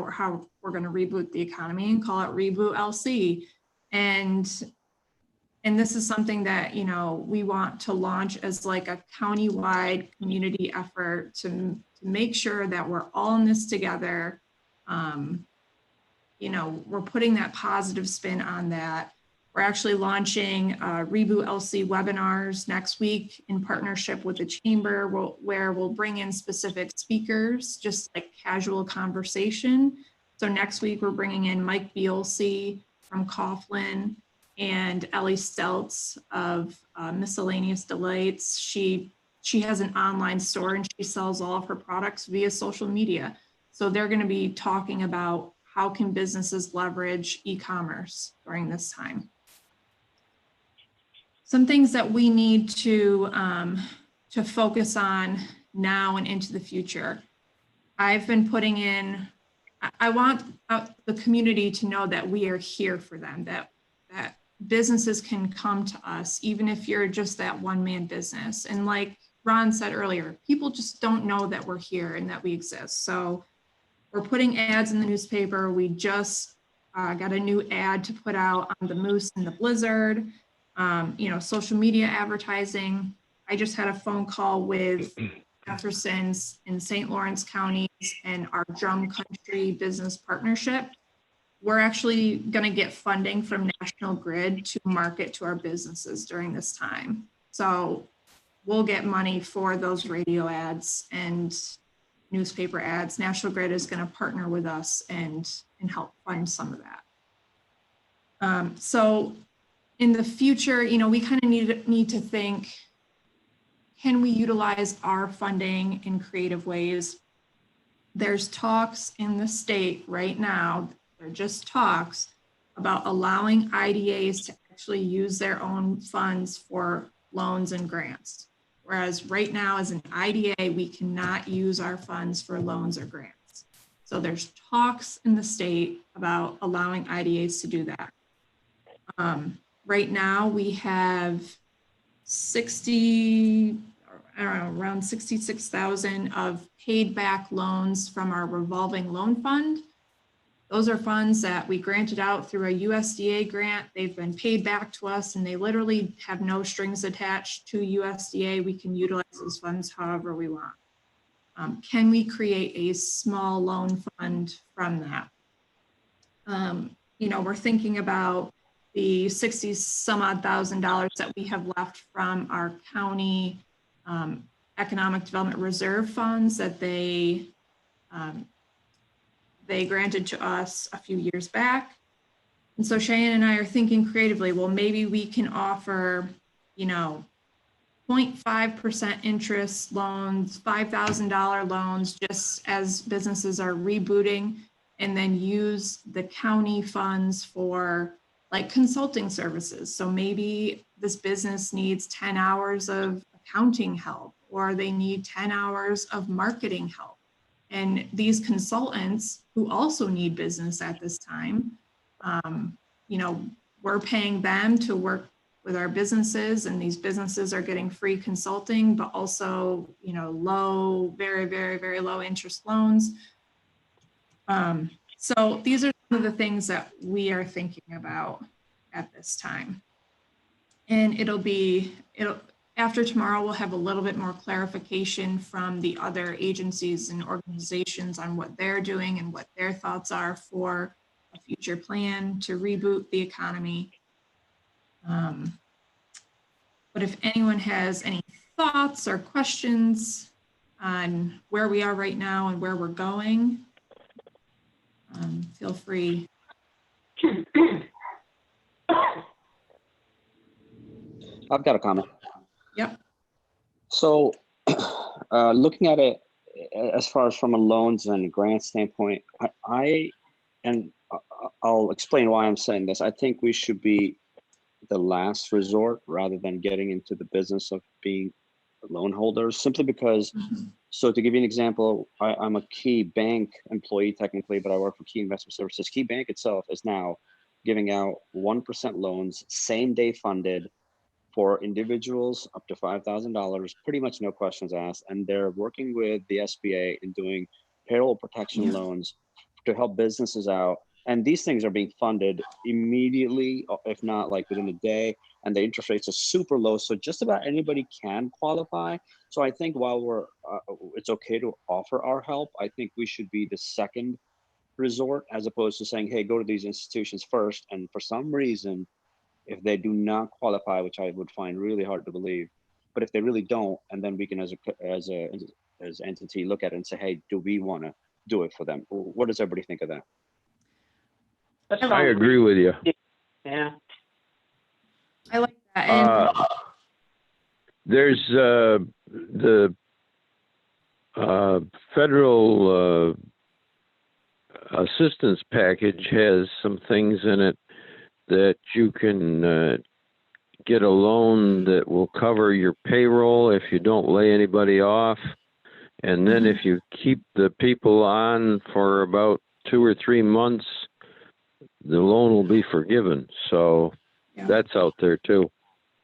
we're going to reboot the economy, and call it Reboot LC. And this is something that, you know, we want to launch as like a countywide community effort to make sure that we're all in this together. You know, we're putting that positive spin on that. We're actually launching Reboot LC webinars next week in partnership with the chamber, where we'll bring in specific speakers, just like casual conversation. So next week we're bringing in Mike Bielsi from Coughlin, and Ellie Stelz of Miscellaneous Delights. She has an online store and she sells all of her products via social media. So they're going to be talking about how can businesses leverage e-commerce during this time. Some things that we need to focus on now and into the future. I've been putting in, I want the community to know that we are here for them, that businesses can come to us, even if you're just that one-man business. And like Ron said earlier, people just don't know that we're here and that we exist. So we're putting ads in the newspaper. We just got a new ad to put out on the Moose and the Blizzard, you know, social media advertising. I just had a phone call with Jefferson's in St. Lawrence counties and our Drum Country Business Partnership. We're actually going to get funding from National Grid to market to our businesses during this time. So we'll get money for those radio ads and newspaper ads. National Grid is going to partner with us and help fund some of that. So in the future, you know, we kind of need to think, can we utilize our funding in creative ways? There's talks in the state right now, they're just talks about allowing IDAs to actually use their own funds for loans and grants. Whereas right now as an IDA, we cannot use our funds for loans or grants. So there's talks in the state about allowing IDAs to do that. Right now we have around 66,000 of paid back loans from our revolving loan fund. Those are funds that we granted out through a USDA grant. They've been paid back to us and they literally have no strings attached to USDA. We can utilize those funds however we want. Can we create a small loan fund from that? You know, we're thinking about the 60 some odd thousand dollars that we have left from our county economic development reserve funds that they granted to us a few years back. And so Cheyenne and I are thinking creatively, well, maybe we can offer, you know, 0.5% interest loans, $5,000 loans, just as businesses are rebooting, and then use the county funds for like consulting services. So maybe this business needs 10 hours of accounting help, or they need 10 hours of marketing help. And these consultants who also need business at this time, you know, we're paying them to work with our businesses, and these businesses are getting free consulting, but also, you know, low, very, very, very low interest loans. So these are some of the things that we are thinking about at this time. And after tomorrow, we'll have a little bit more clarification from the other agencies and organizations on what they're doing and what their thoughts are for a future plan to reboot the economy. But if anyone has any thoughts or questions on where we are right now and where we're going, feel free. I've got a comment. Yep. So looking at it as far as from a loans and grant standpoint, I'll explain why I'm saying this. I think we should be the last resort rather than getting into the business of being loan holders, simply because, so to give you an example, I'm a Key Bank employee technically, but I work for Key Investment Services. Key Bank itself is now giving out 1% loans, same day funded, for individuals up to $5,000, pretty much no questions asked. And they're working with the SBA in doing payroll protection loans to help businesses out. And these things are being funded immediately, if not like within a day. And the interest rates are super low. So just about anybody can qualify. So I think while it's okay to offer our help, I think we should be the second resort, as opposed to saying, hey, go to these institutions first. And for some reason, if they do not qualify, which I would find really hard to believe, but if they really don't, and then we can as entity look at it and say, hey, do we want to do it for them? What does everybody think of that? I agree with you. Yeah. I like that. And There's the federal assistance package has some things in it that you can get a loan that will cover your payroll if you don't lay anybody off. And then if you keep the people on for about 2 or 3 months, the loan will be forgiven. So that's out there too.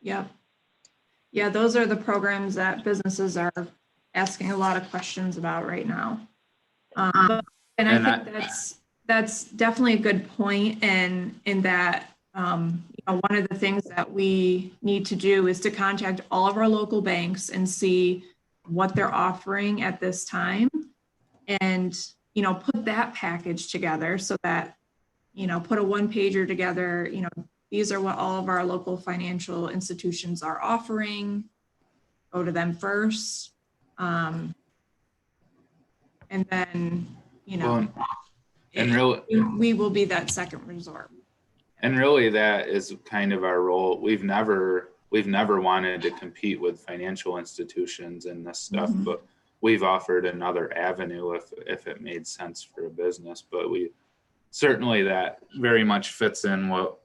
yeah, those are the programs that businesses are asking a lot of questions about right now. And I think that's definitely a good point. And in that, you know, one of the things that we need to do is to contact all of our local banks and see what they're offering at this time, and, you know, put that package together so that, you know, put a one-pager together, you know, these are what all of our local financial institutions are offering. go to them first. And then, you know, Well, and really, we will be that second resort. and really that is kind of our role. We've never wanted to compete with financial institutions and this stuff, Mhm. but we've offered another avenue if it made sense for a business. But we certainly, that very much fits in what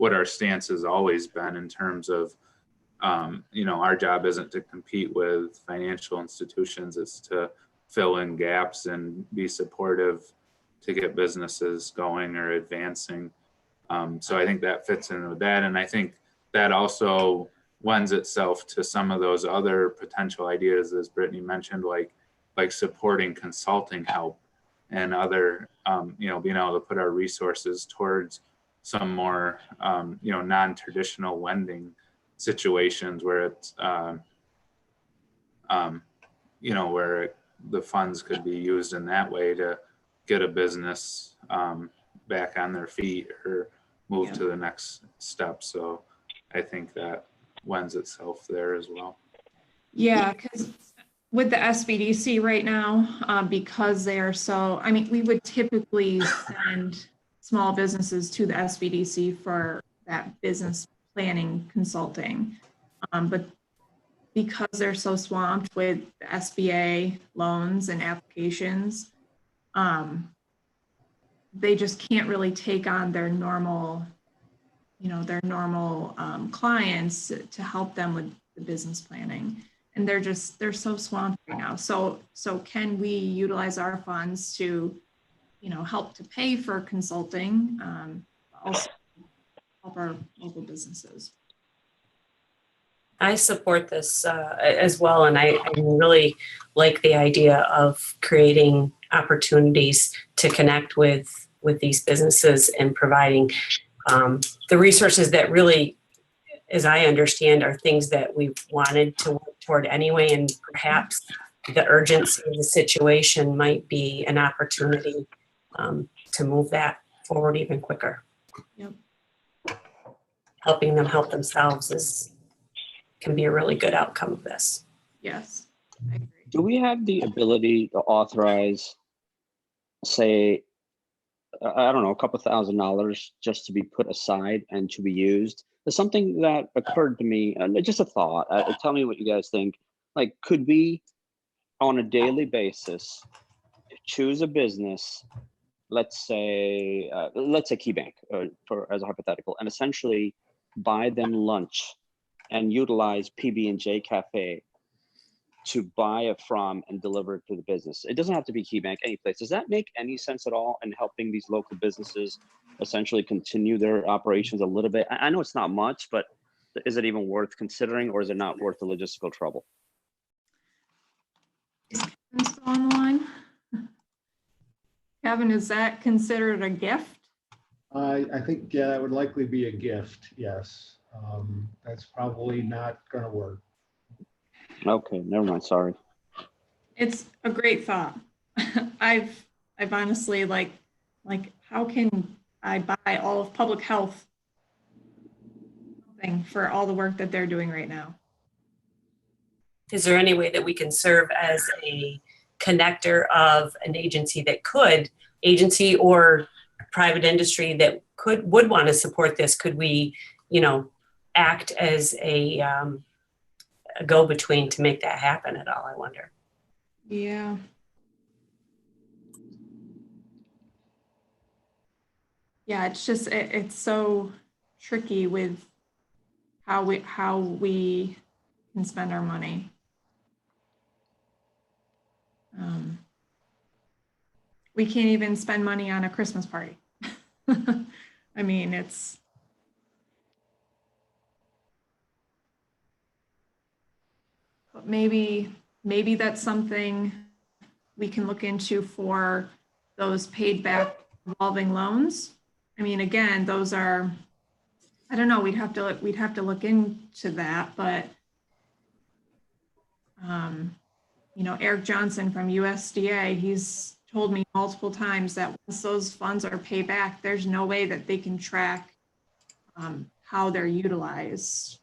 our stance has always been in terms of, you know, our job isn't to compete with financial institutions, it's to fill in gaps and be supportive to get businesses going or advancing. So I think that fits in with that. And I think that also lends itself to some of those other potential ideas, as Brittany mentioned, like supporting consulting help and other, you know, being able to put our resources towards some more, you know, non-traditional lending situations where it's, you know, where the funds could be used in that way to get a business back on their feet or move to the next step. So I think that lends itself there as well. Yeah, because with the SBDC right now, because they are so, I mean, we would typically send small businesses to the SBDC for that business planning consulting. But because they're so swamped with the SBA loans and applications, they just can't really take on their normal, you know, clients to help them with the business planning. And they're so swamped right now. So can we utilize our funds to, you know, help to pay for consulting, also help our local businesses? I support this as well, and I really like the idea of creating opportunities to connect with these businesses and providing the resources that really, as I understand, are things that we've wanted to work toward anyway, and perhaps the urgency of the situation might be an opportunity to move that forward even quicker. Yep. Helping them help themselves can be a really good outcome of this. Yes, I agree. Do we have the ability to authorize, say, I don't know, a couple $1,000 just to be put aside and to be used? There's something that occurred to me, just a thought. Tell me what you guys think. Like, could we, on a daily basis, choose a business, let's say KeyBank, as a hypothetical, and essentially buy them lunch and utilize PB&J Cafe to buy it from and deliver it to the business? It doesn't have to be KeyBank, any place. Does that make any sense at all in helping these local businesses essentially continue their operations a little bit? I know it's not much, but is it even worth considering, or is it not worth the logistical trouble? Is Kevin still on the line? Kevin, is that considered a gift? I think, yeah, that would likely be a gift, yes. That's probably not gonna work. Okay, never mind, sorry. It's a great thought. I've honestly like how can I buy all of public health thing for all the work that they're doing right now? Is there any way that we can serve as a connector of an agency or private industry that would want to support this? Could we, you know, act as a go-between to make that happen at all, I wonder? Yeah. Yeah, it's just, it's so tricky with how we can spend our money. We can't even spend money on a Christmas party. I mean, it's, but maybe that's something we can look into for those paid back revolving loans. I mean, again, those are, I don't know, we'd have to look into that, but you know, Eric Johnson from USDA, he's told me multiple times that once those funds are paid back, there's no way that they can track how they're utilized.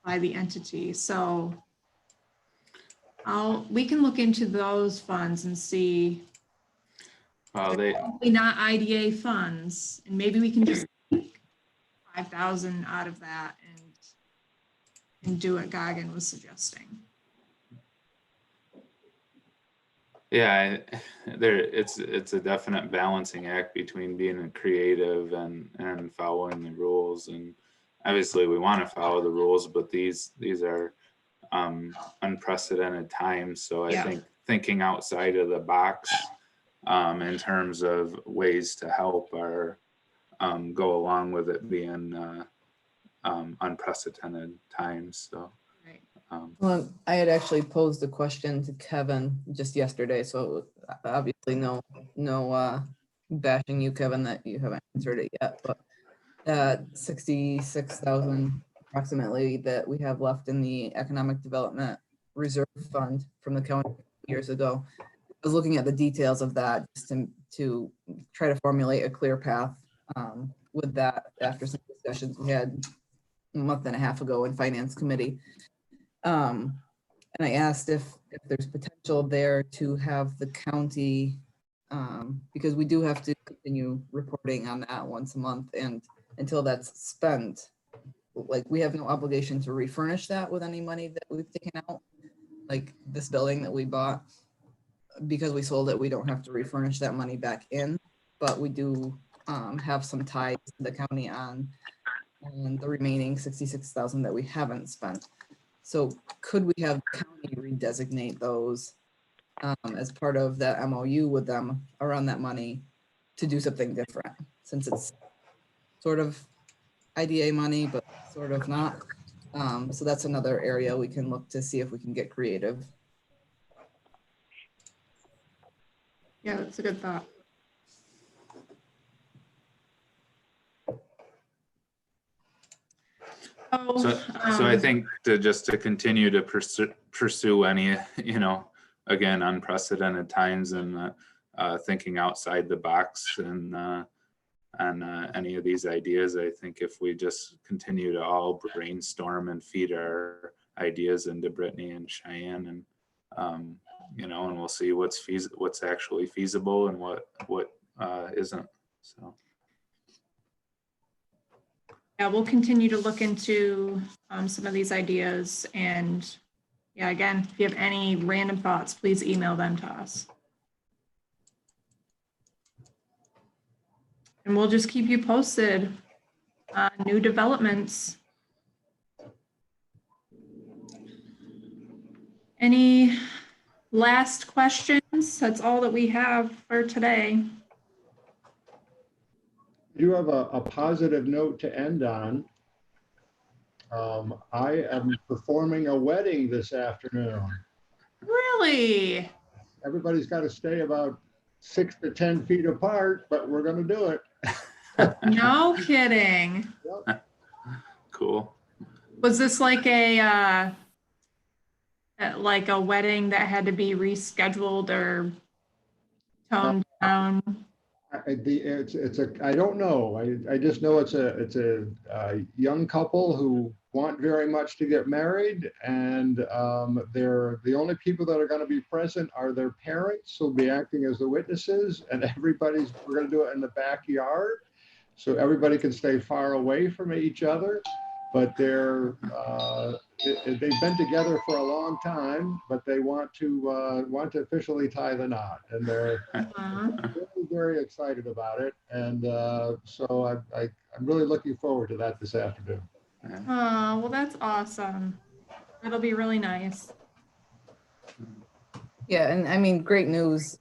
by the entity. So we can look into those funds and see, They, probably not IDA funds, and maybe we can just take 5,000 out of that and do what Goggin was suggesting. yeah, it's a definite balancing act between being creative and following the rules. And obviously we want to follow the rules, but these are unprecedented times. So I Yeah. think thinking outside of the box in terms of ways to help are go along with it being unprecedented times. So Right. Well, I had actually posed a question to Kevin just yesterday, so obviously no bashing you, Kevin, that you haven't answered it yet, but 66,000 approximately that we have left in the Economic Development Reserve Fund from the county years ago. I was looking at the details of that just to try to formulate a clear path with that after some discussions we had a month and a half ago in Finance Committee. And I asked if there's potential there to have the county, because we do have to continue reporting on that once a month, and until that's spent, like, we have no obligation to refurnish that with any money that we've taken out. Like this building that we bought, because we sold it, we don't have to refurnish that money back in, but we do have some ties to the county on the remaining 66,000 that we haven't spent. So could we have the county redesignate those as part of that MOU with them around that money to do something different, since it's sort of IDA money, but sort of not. So that's another area we can look to see if we can get creative. Yeah, that's a good thought. So I think to continue to pursue any, again, unprecedented times and thinking outside the box and any of these ideas, I think if we just continue to all brainstorm and feed our ideas into Brittany and Cheyenne, and and we'll see what's actually feasible and what isn't. So. Yeah, we'll continue to look into some of these ideas, and yeah, again, if you have any random thoughts, please email them to us. And we'll just keep you posted on new developments. Any last questions? That's all that we have for today. You have a positive note to end on. I am performing a wedding this afternoon. Really? Everybody's got to stay about 6 to 10 feet apart, but we're going to do it. No kidding. Yep. Cool. Was this like a wedding that had to be rescheduled or toned down? I don't know. I just know it's a young couple who want very much to get married, and they're the only people that are going to be present are their parents who'll be acting as the witnesses, and we're going to do it in the backyard, so everybody can stay far away from each other. But they've been together for a long time, but they want to officially tie the knot, and they're very, very excited about it. And so I'm really looking forward to that this afternoon. Oh, well, that's awesome. It'll be really nice. Yeah, and I mean, great news.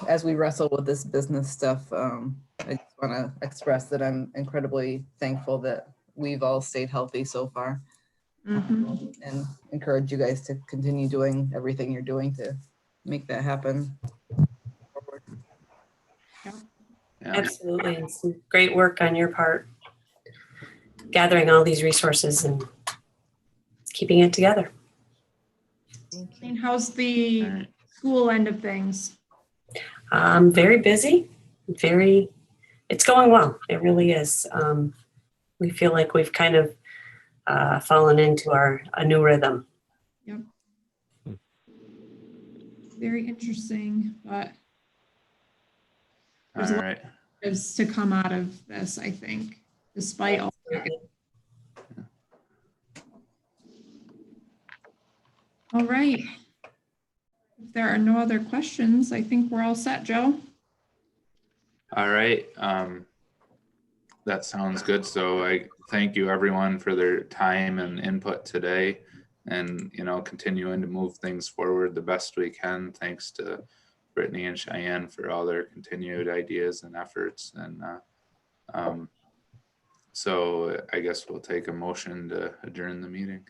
As we wrestle with this business stuff, I just want to express that I'm incredibly thankful that we've all stayed healthy so far, and encourage you guys to continue doing everything you're doing to make that happen. Yeah. Absolutely. It's some great work on your part, gathering all these resources and keeping it together. And how's the school end of things? Very busy, it's going well. It really is. We feel like we've kind of fallen into a new rhythm. Very interesting, but All there's a lot right. is to come out of this, I think, despite all. All right. If there are no other questions, I think we're all set, Joe. All right. That sounds good. So I thank you everyone for their time and input today, and, you know, continuing to move things forward the best we can. Thanks to Brittany and Cheyenne for all their continued ideas and efforts. And so I guess we'll take a motion to adjourn the meeting.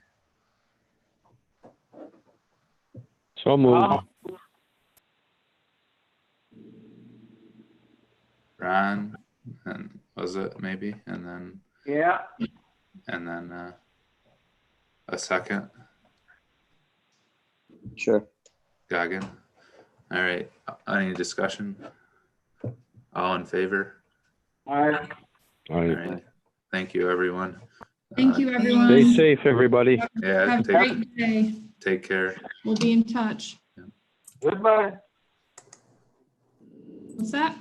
So moved. Ron, and was it maybe? And then Yeah. a second, Sure. Goggin. All right. Any discussion? All in favor? All right. All All right. right. Thank you, everyone. Thank you, everyone. Stay safe, everybody. Yeah, Have a great day. take care. We'll be in touch. Goodbye. What's that?